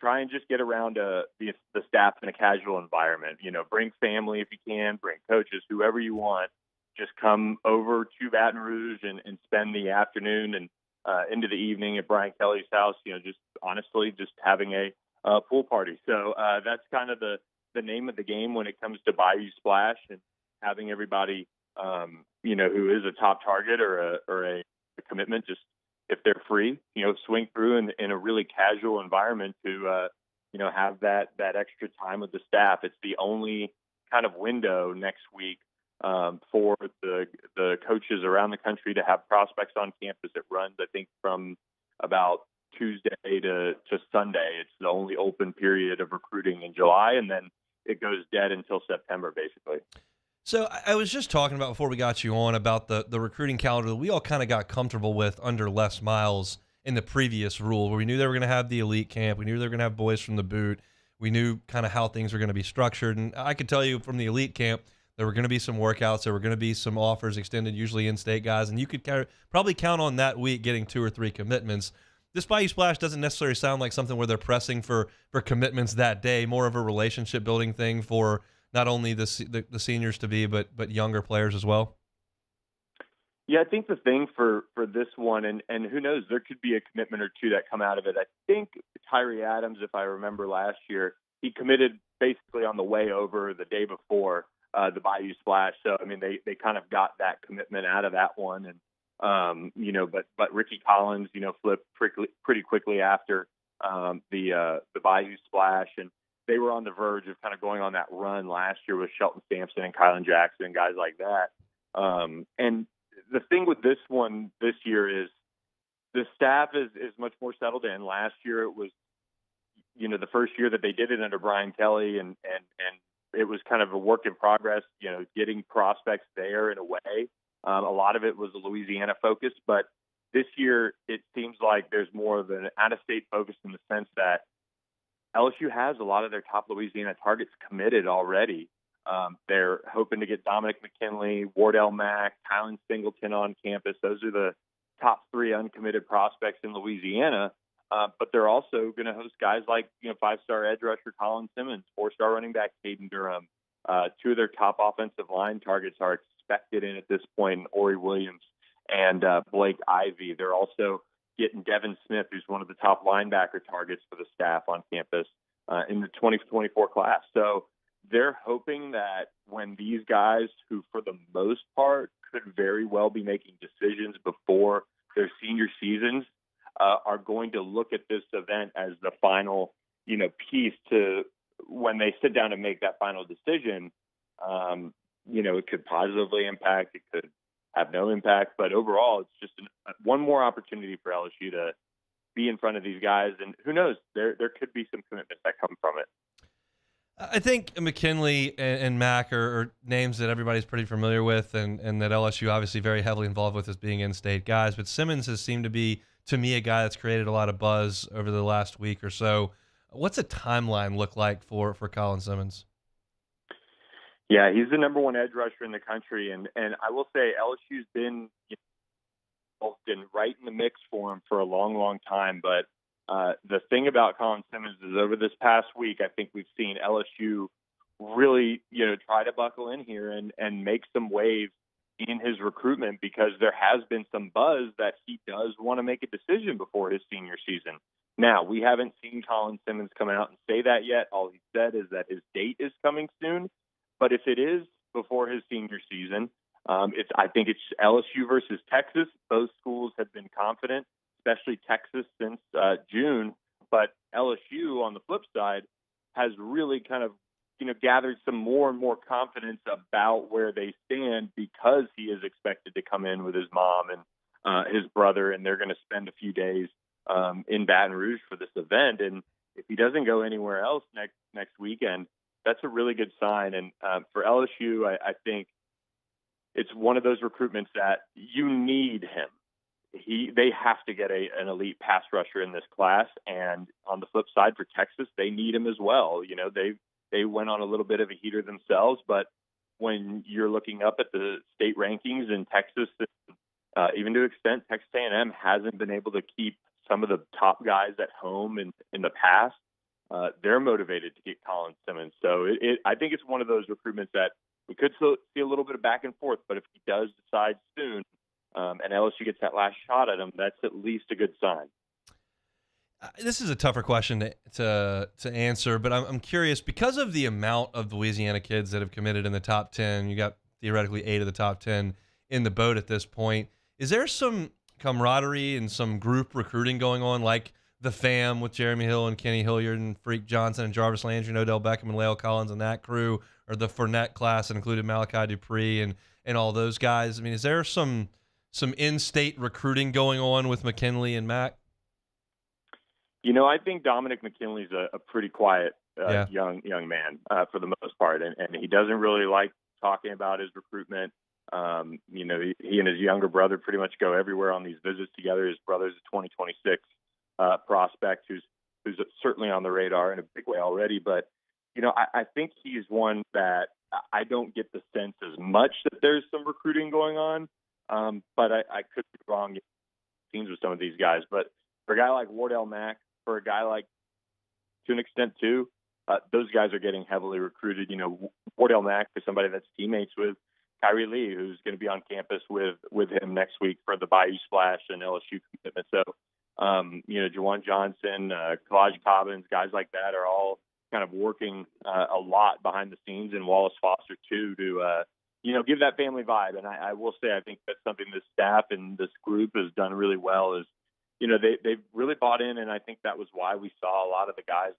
try and just get around the staff in a casual environment. Bring family if you can, bring coaches, whoever you want. Just come over to Baton Rouge and spend the afternoon and into the evening at Brian Kelly's house, just honestly just having a pool party. So that's kind of the name of the game when it comes to Bayou Splash, and having everybody, who is a top target or a commitment, just if they're free, swing through in a really casual environment to, have that extra time with the staff. It's the only kind of window next week for the coaches around the country to have prospects on campus. It runs, I think, from about Tuesday to Sunday. It's the only open period of recruiting in July, and then it goes dead until September, basically. So I was just talking about before we got you on about the recruiting calendar that we all kind of got comfortable with under Les Miles in the previous rule, where we knew they were going to have the elite camp. We knew they were going to have boys from the boot. We knew kind of how things were going to be structured. And I could tell you from the elite camp, there were going to be some workouts. There were going to be some offers extended, usually in-state guys. And you could probably count on that week getting 2 or 3 commitments. This Bayou Splash doesn't necessarily sound like something where they're pressing for commitments that day, more of a relationship-building thing for not only the seniors to be, but younger players as well. Yeah, I think the thing for this one, and who knows, there could be a commitment or two that come out of it. I think Tyree Adams, if I remember last year, he committed basically on the way over the day before the Bayou Splash. So, I mean, they kind of got that commitment out of that one. And, but Ricky Collins, flipped pretty quickly after the Bayou Splash. And they were on the verge of kind of going on that run last year with Shelton Sampson and Kylan Jackson and guys like that. And the thing with this one this year is the staff is much more settled in. Last year it was, the first year that they did it under Brian Kelly, and it was kind of a work in progress, getting prospects there in a way. A lot of it was a Louisiana focus, but this year it seems like there's more of an out-of-state focus in the sense that LSU has a lot of their top Louisiana targets committed already. They're hoping to get Dominic McKinley, Wardell Mack, Tylen Singleton on campus. Those are the top 3 uncommitted prospects in Louisiana. But they're also going to host guys like, 5-star edge rusher Colin Simmons, 4-star running back Caden Durham. 2 of their top offensive line targets are expected in at this point, in Ori Williams and Blake Ivy. They're also getting Devin Smith, who's one of the top linebacker targets for the staff on campus in the 2024 class. So they're hoping that when these guys, who for the most part could very well be making decisions before their senior seasons, are going to look at this event as the final, piece to when they sit down and make that final decision. It could positively impact, it could have no impact, but overall, it's just one more opportunity for LSU to be in front of these guys. And who knows, there could be some commitments that come from it. I think McKinley and Mack are names that everybody's pretty familiar with, and that LSU obviously very heavily involved with as being in-state guys. But Simmons has seemed to be, to me, a guy that's created a lot of buzz over the last week or so. What's a timeline look like for Colin Simmons? Yeah, he's the number 1 edge rusher in the country, and I will say LSU's been right in the mix for him for a long, long time. But the thing about Colin Simmons is over this past week, I think we've seen LSU really, try to buckle in here and make some waves in his recruitment, because there has been some buzz that he does want to make a decision before his senior season. Now, we haven't seen Colin Simmons come out and say that yet. All he said is that his date is coming soon. But if it is before his senior season, I think it's LSU versus Texas. Both schools have been confident, especially Texas since June. But LSU, on the flip side, has really kind of gathered some more and more confidence about where they stand, because he is expected to come in with his mom and his brother, and they're going to spend a few days in Baton Rouge for this event. And if he doesn't go anywhere else next weekend, that's a really good sign. And for LSU, I think it's one of those recruitments that you need him. They have to get an elite pass rusher in this class. And on the flip side, for Texas, they need him as well. They went on a little bit of a heater themselves, but when you're looking up at the state rankings in Texas, even to an extent, Texas A&M hasn't been able to keep some of the top guys at home in the past. They're motivated to get Colin Simmons. So I think it's one of those recruitments that we could see a little bit of back and forth, but if he does decide soon and LSU gets that last shot at him, that's at least a good sign. This is a tougher question to answer, but I'm curious, because of the amount of Louisiana kids that have committed in the top 10, you got theoretically 8 of the top 10 in the boat at this point. Is there some camaraderie and some group recruiting going on, like the fam with Jeremy Hill and Kenny Hilliard and Freak Johnson and Jarvis Landry and Odell Beckham and Lale Collins and that crew, or the Fournette class that included Malachi Dupree and all those guys? I mean, is there some in-state recruiting going on with McKinley and Mac? I think Dominic McKinley's a pretty quiet young man for the most part, and he doesn't really like talking about his recruitment. He and his younger brother pretty much go everywhere on these visits together. His brother's a 2026 prospect who's certainly on the radar in a big way already. But I think he's one that I don't get the sense as much that there's some recruiting going on. But I could be wrong. Teams with some of these guys, but for a guy like Wardell Mack, for a guy like, to an extent too, those guys are getting heavily recruited. Wardell Mack is somebody that's teammates with Kyrie Lee, who's going to be on campus with him next week for the Bayou Splash and LSU commitment. So, Jawan Johnson, Kalijah Cobbins, guys like that are all kind of working a lot behind the scenes, and Wallace Foster too, to give that family vibe. And I will say, I think that's something this staff and this group has done really well, is they've really bought in, and I think that was why we saw a lot of the guys.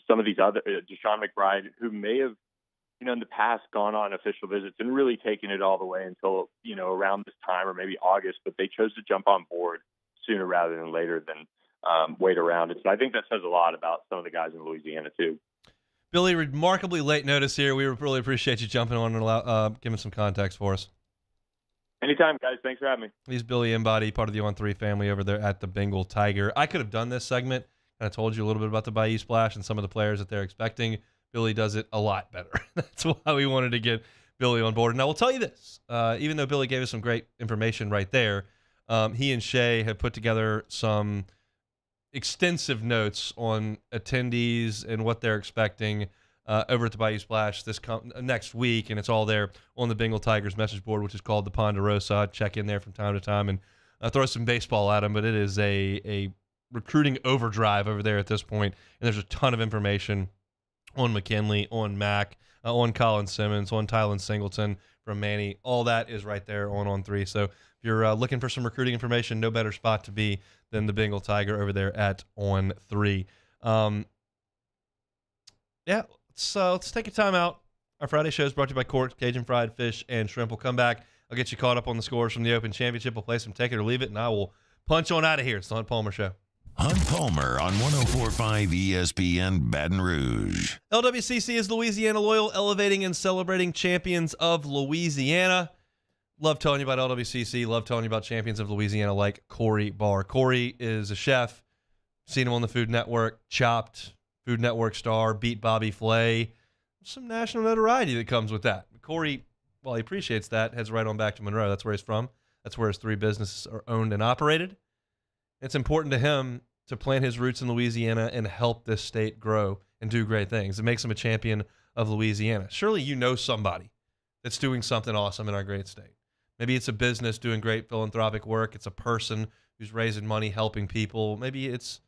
Some of these other, Deshaun McBride, who may have, in the past gone on official visits and really taken it all the way until, around this time or maybe August, but they chose to jump on board sooner rather than later than wait around. And so I think that says a lot about some of the guys in Louisiana too. Billy, remarkably late notice here. We really appreciate you jumping on and giving some context for us. Anytime, guys. Thanks for having me. He's Billy Embody, part of the On3 family over there at the Bengal Tiger. I could have done this segment, and I told you a little bit about the Bayou Splash and some of the players that they're expecting. Billy does it a lot better. That's why we wanted to get Billy on board. And I will tell you this, even though Billy gave us some great information right there, he and Shay have put together some extensive notes on attendees and what they're expecting over at the Bayou Splash next week, and it's all there on the Bengal Tigers message board, which is called the Ponderosa. I'd check in there from time to time and throw some baseball at them, but it is a recruiting overdrive over there at this point, and there's a ton of information on McKinley, on Mac, on Colin Simmons, on Tylen Singleton from Manny. All that is right there on On3. So if you're looking for some recruiting information, no better spot to be than the Bengal Tiger over there at On3. So let's take a time out. Our Friday show is brought to you by Cork's Cajun Fried Fish and Shrimp. We'll come back. I'll get you caught up on the scores from the Open Championship. We'll play some Take It or Leave It, and I will punch on out of here. It's the Hunt Palmer Show. Hunt Palmer on 104.5 ESPN Baton Rouge. LWCC is Louisiana Loyal, elevating and celebrating champions of Louisiana. Love telling you about LWCC. Love telling you about champions of Louisiana like Corey Barr. Corey is a chef. Seen him on the Food Network. Chopped, Food Network star, beat Bobby Flay. Some national notoriety that comes with that. Corey, while he appreciates that, heads right on back to Monroe. That's where he's from. That's where his 3 businesses are owned and operated. It's important to him to plant his roots in Louisiana and help this state grow and do great things. It makes him a champion of Louisiana. Surely you know somebody that's doing something awesome in our great state. Maybe it's a business doing great philanthropic work. It's a person who's raising money, helping people. Maybe it's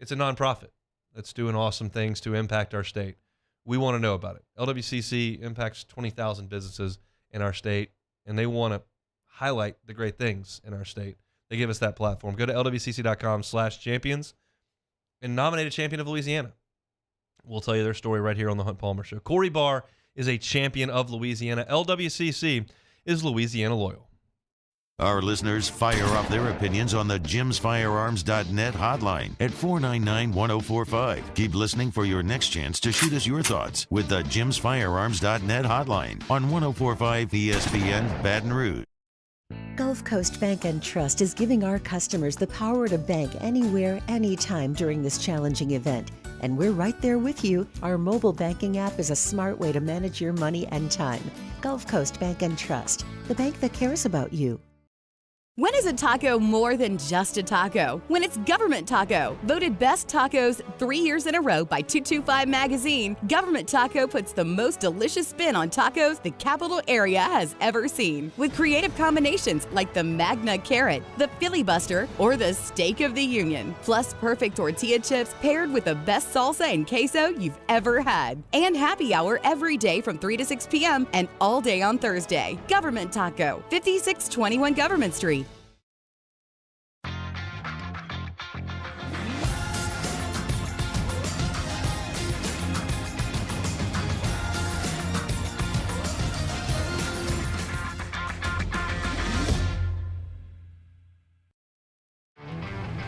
a nonprofit that's doing awesome things to impact our state. We want to know about it. LWCC impacts 20,000 businesses in our state, and they want to highlight the great things in our state. They give us that platform. Go to lwcc.com/champions and nominate a champion of Louisiana. We'll tell you their story right here on the Hunt Palmer Show. Corey Barr is a champion of Louisiana. LWCC is Louisiana loyal. Our listeners fire off their opinions on the jimsfirearms.net hotline at 499-1045. Keep listening for your next chance to shoot us your thoughts with the jimsfirearms.net hotline on 1045 ESPN Baton Rouge. Gulf Coast Bank and Trust is giving our customers the power to bank anywhere, anytime during this challenging event. And we're right there with you. Our mobile banking app is a smart way to manage your money and time. Gulf Coast Bank and Trust, the bank that cares about you. When is a taco more than just a taco? When it's Government Taco. Voted best tacos 3 years in a row by 225 Magazine, Government Taco puts the most delicious spin on tacos the capital area has ever seen. With creative combinations like the Magna Carrot, the Filibuster, or the Steak of the Union. Plus perfect tortilla chips paired with the best salsa and queso you've ever had. And happy hour every day from 3 to 6 p.m. and all day on Thursday. Government Taco, 5621 Government Street.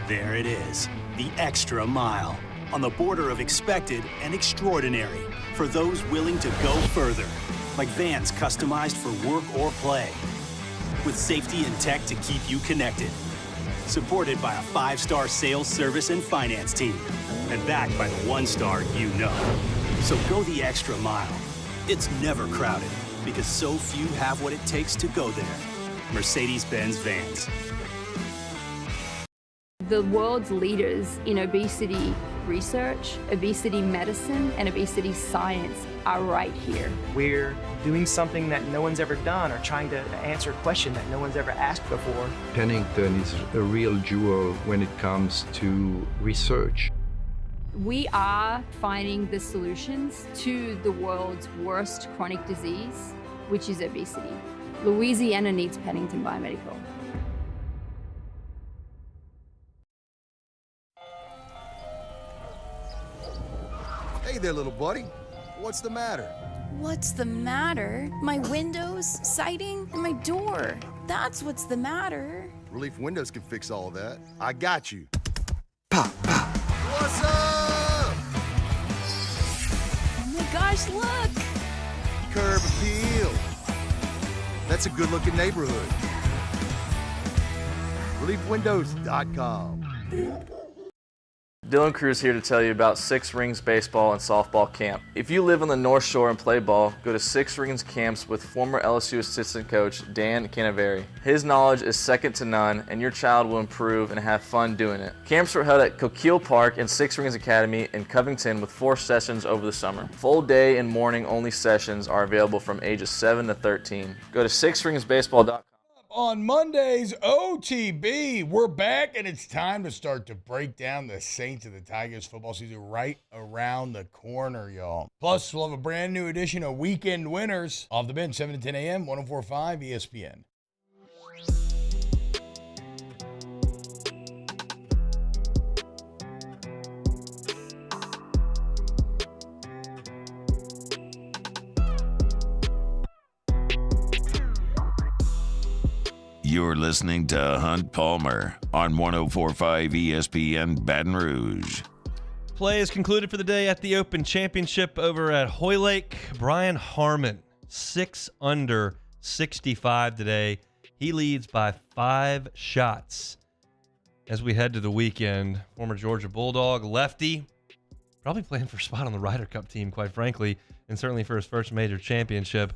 There it is, the extra mile, on the border of expected and extraordinary, for those willing to go further, like vans customized for work or play, with safety and tech to keep you connected, supported by a 5-star sales, service, and finance team, and backed by the 1-star you know. So go the extra mile. It's never crowded, because so few have what it takes to go there. Mercedes-Benz Vans. The world's leaders in obesity research, obesity medicine, and obesity science are right here. We're doing something that no one's ever done or trying to answer a question that no one's ever asked before. Pennington is a real jewel when it comes to research. We are finding the solutions to the world's worst chronic disease, which is obesity. Louisiana needs Pennington Biomedical. Hey there, little buddy. What's the matter? What's the matter? My windows, siding, and my door. That's what's the matter. Relief Windows can fix all that. I got you. Pop, pop. What's up? Oh my gosh, look! Curb appeal. That's a good-looking neighborhood. ReliefWindows.com. Dylan Cruz here to tell you about Six Rings Baseball and Softball Camp. If you live on the North Shore and play ball, go to Six Rings Camps with former LSU assistant coach Dan Canaveri. His knowledge is second to none, and your child will improve and have fun doing it. Camps were held at Coquille Park and Six Rings Academy in Covington with 4 sessions over the summer. Full day and morning only sessions are available from ages 7 to 13. Go to sixringsbaseball.com. On Monday's OTB, we're back, and it's time to start to break down the Saints of the Tigers football season right around the corner, y'all. Plus, we'll have a brand new edition of Weekend Winners off the bench, 7 to 10 a.m., 104.5 ESPN. You're listening to Hunt Palmer on 104.5 ESPN Baton Rouge. Play is concluded for the day at the Open Championship over at Hoylake. Brian Harmon, 6 under 65 today. He leads by 5 shots. As we head to the weekend, former Georgia Bulldog, lefty, probably playing for a spot on the Ryder Cup team, quite frankly, and certainly for his first major championship.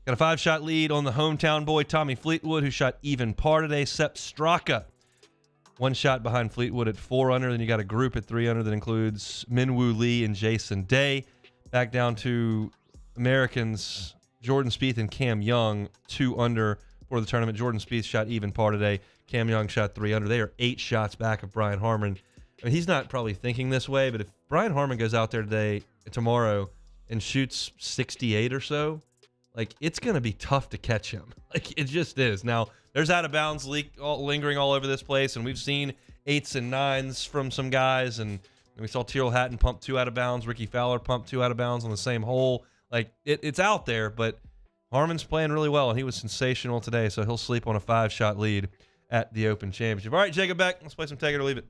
Got a 5-shot lead on the hometown boy, Tommy Fleetwood, who shot even par today. Sepp Straka, 1 shot behind Fleetwood at 4 under. Then you got a group at 3 under that includes Minwoo Lee and Jason Day. Back down to Americans, Jordan Spieth and Cam Young, 2 under for the tournament. Jordan Spieth shot even par today. Cam Young shot 3 under. They are 8 shots back of Brian Harman. I mean, he's not probably thinking this way, but if Brian Harman goes out there tomorrow, and shoots 68 or so, like, it's going to be tough to catch him. Like, it just is. Now, there's out of bounds lingering all over this place, and we've seen 8s and 9s from some guys, and we saw Tyrrell Hatton pump 2 out of bounds. Ricky Fowler pumped 2 out of bounds on the same hole. Like, it's out there, but Harman's playing really well, and he was sensational today, so he'll sleep on a 5-shot lead at the Open Championship. All right, Jacob Beck, let's play some Take It or Leave It.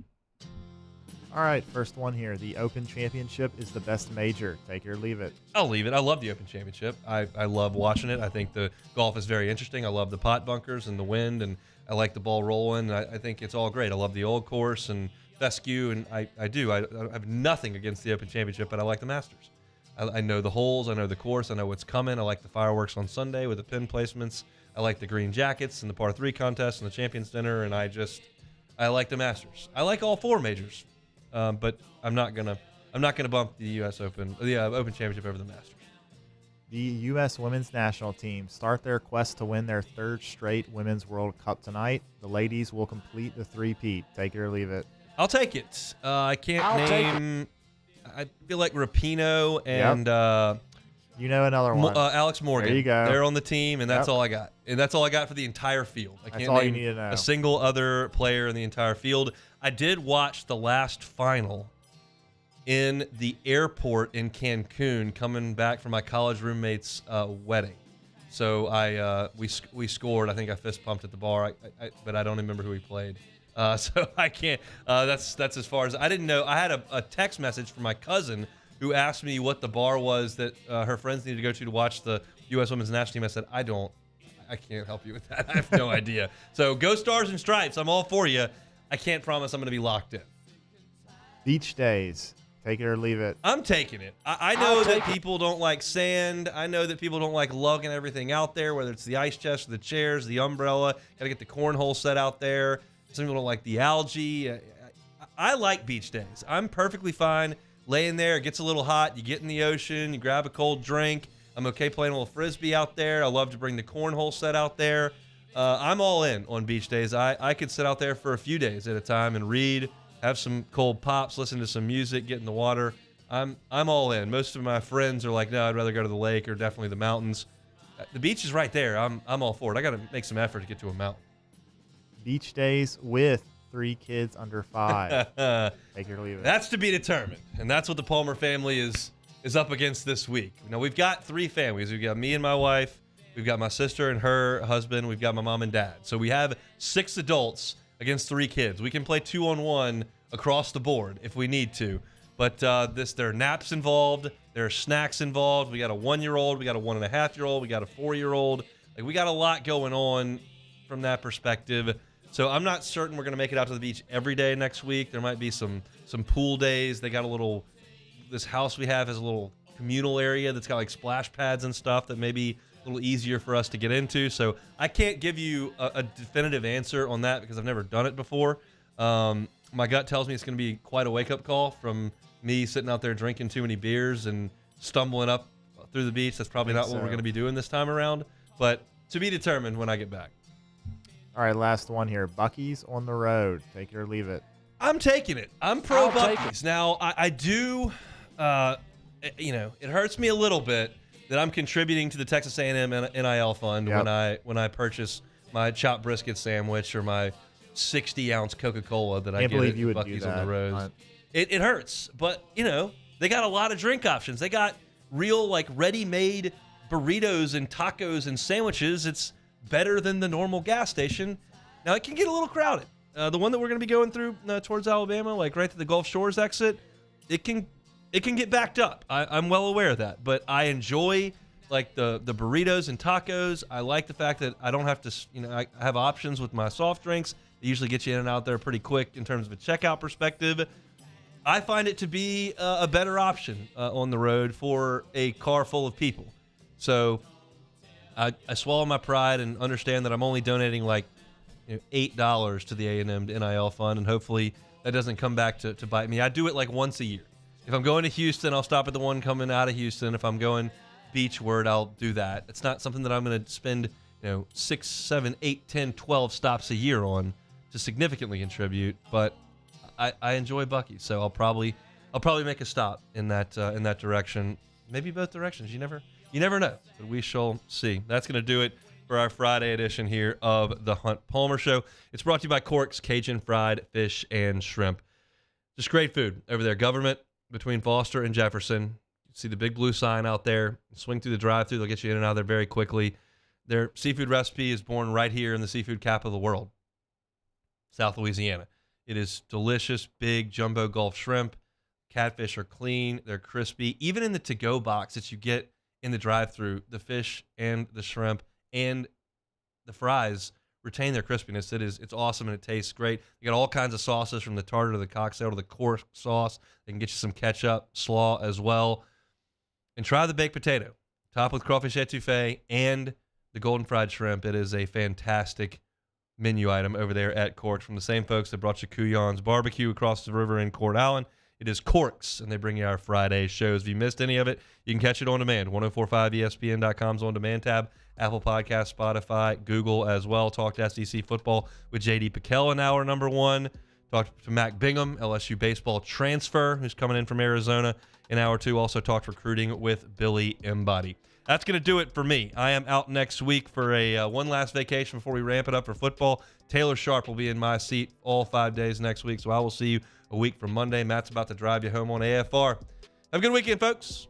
All right, first one here. The Open Championship is the best major. Take it or leave it. I'll leave it. I love the Open Championship. I love watching it. I think the golf is very interesting. I love the pot bunkers and the wind, and I like the ball rolling. I think it's all great. I love the old course and fescue, and I do. I have nothing against the Open Championship, but I like the Masters. I know the holes. I know the course. I know what's coming. I like the fireworks on Sunday with the pin placements. I like the green jackets and the par 3 contest and the Champions Dinner, and I like the Masters. I like all 4 majors. But I'm not gonna bump the U.S. Open, the Open Championship over the Masters. The U.S. Women's National Team start their quest to win their 3rd straight Women's World Cup tonight. The ladies will complete the three-peat. Take it or leave it. I'll take it. I can't name. I feel like Rapinoe and you know another one. Alex Morgan. There you go. They're on the team, and that's all I got. And that's all I got for the entire field. I can't name you need to know. A single other player in the entire field. I did watch the last final in the airport in Cancun, coming back from my college roommate's wedding. So we scored. I think I fist pumped at the bar, but I don't remember who we played. So I can't. That's as far as I didn't know. I had a text message from my cousin who asked me what the bar was that her friends needed to go to watch the U.S. Women's National Team. I said, I can't help you with that. I have no idea. So go Stars and Stripes. I'm all for you. I can't promise I'm going to be locked in. Beach days. Take it or leave it. I'm taking it. I know that people don't like sand. I know that people don't like lugging everything out there, whether it's the ice chest, the chairs, the umbrella. Got to get the cornhole set out there. Some people don't like the algae. I like beach days. I'm perfectly fine laying there. It gets a little hot. You get in the ocean. You grab a cold drink. I'm okay playing a little Frisbee out there. I love to bring the cornhole set out there. I'm all in on beach days. I could sit out there for a few days at a time and read, have some cold pops, listen to some music, get in the water. I'm all in. Most of my friends are like, no, I'd rather go to the lake or definitely the mountains. The beach is right there. I'm all for it. I got to make some effort to get to a mountain. Beach days with 3 kids under 5. Take it or leave it. That's to be determined, and that's what the Palmer family is up against this week. Now, we've got 3 families. We've got me and my wife. We've got my sister and her husband. We've got my mom and dad. So we have 6 adults against 3 kids. We can play 2-on-1 across the board if we need to. But there are naps involved. There are snacks involved. We got a 1-year-old. We got a 1.5-year-old. We got a 4-year-old. Like, we got a lot going on from that perspective. So I'm not certain we're going to make it out to the beach every day next week. There might be some pool days. They got this house we have has a little communal area that's got like splash pads and stuff that may be a little easier for us to get into. So I can't give you a definitive answer on that because I've never done it before. My gut tells me it's going to be quite a wake-up call from me sitting out there drinking too many beers and stumbling up through the beach. That's probably not what we're going to be doing this time around, but to be determined when I get back. All right, last one here. Buc-ee's on the road. Take it or leave it. I'm taking it. I'm pro Buc-ee's. Now, I do, it hurts me a little bit that I'm contributing to the Texas A&M NIL fund when I purchase my chopped brisket sandwich or my 60-ounce Coca-Cola that I get at Buc-ee's on the road. It hurts, but, they got a lot of drink options. They got real, ready-made burritos and tacos and sandwiches. It's better than the normal gas station. Now, it can get a little crowded. The one that we're going to be going through towards Alabama, right to the Gulf Shores exit, it can get backed up. I'm well aware of that, but I enjoy the burritos and tacos. I like the fact that I don't have to, I have options with my soft drinks. They usually get you in and out there pretty quick in terms of a checkout perspective. I find it to be a better option on the road for a car full of people. So I swallow my pride and understand that I'm only donating $8 to the A&M NIL fund, and hopefully that doesn't come back to bite me. I do it once a year. If I'm going to Houston, I'll stop at the one coming out of Houston. If I'm going beach word, I'll do that. It's not something that I'm going to spend 6, 7, 8, 10, 12 stops a year on to significantly contribute. But I enjoy Buc-ee's, so I'll probably make a stop in that direction. Maybe both directions. You never know, but we shall see. That's going to do it for our Friday edition here of the Hunt Palmer Show. It's brought to you by Cork's Cajun Fried Fish and Shrimp. Just great food over there. Government between Foster and Jefferson. You see the big blue sign out there. Swing through the drive-thru. They'll get you in and out of there very quickly. Their seafood recipe is born right here in the seafood capital of the world, South Louisiana. It is delicious, big jumbo Gulf shrimp. Catfish are clean. They're crispy. Even in the to-go box that you get in the drive-thru, the fish and the shrimp and the fries retain their crispiness. It's awesome and it tastes great. You got all kinds of sauces from the tartar to the cocktail to the Cork sauce. They can get you some ketchup, slaw as well. And try the baked potato, topped with crawfish etouffee and the golden fried shrimp. It is a fantastic menu item over there at Cork's from the same folks that brought you Couillon's Barbecue across the river in Court Allen. It is Cork's, and they bring you our Friday shows. If you missed any of it, you can catch it on demand. 1045ESPN.com's on-demand tab, Apple Podcasts, Spotify, Google as well. Talked SEC football with JD Pickell in hour number 1. Talked to Matt Bingham, LSU baseball transfer, who's coming in from Arizona in hour 2. Also talked recruiting with Billy Embody. That's going to do it for me. I am out next week for a one last vacation before we ramp it up for football. Taylor Sharp will be in my seat all 5 days next week, so I will see you a week from Monday. Matt's about to drive you home on AFR. Have a good weekend, folks.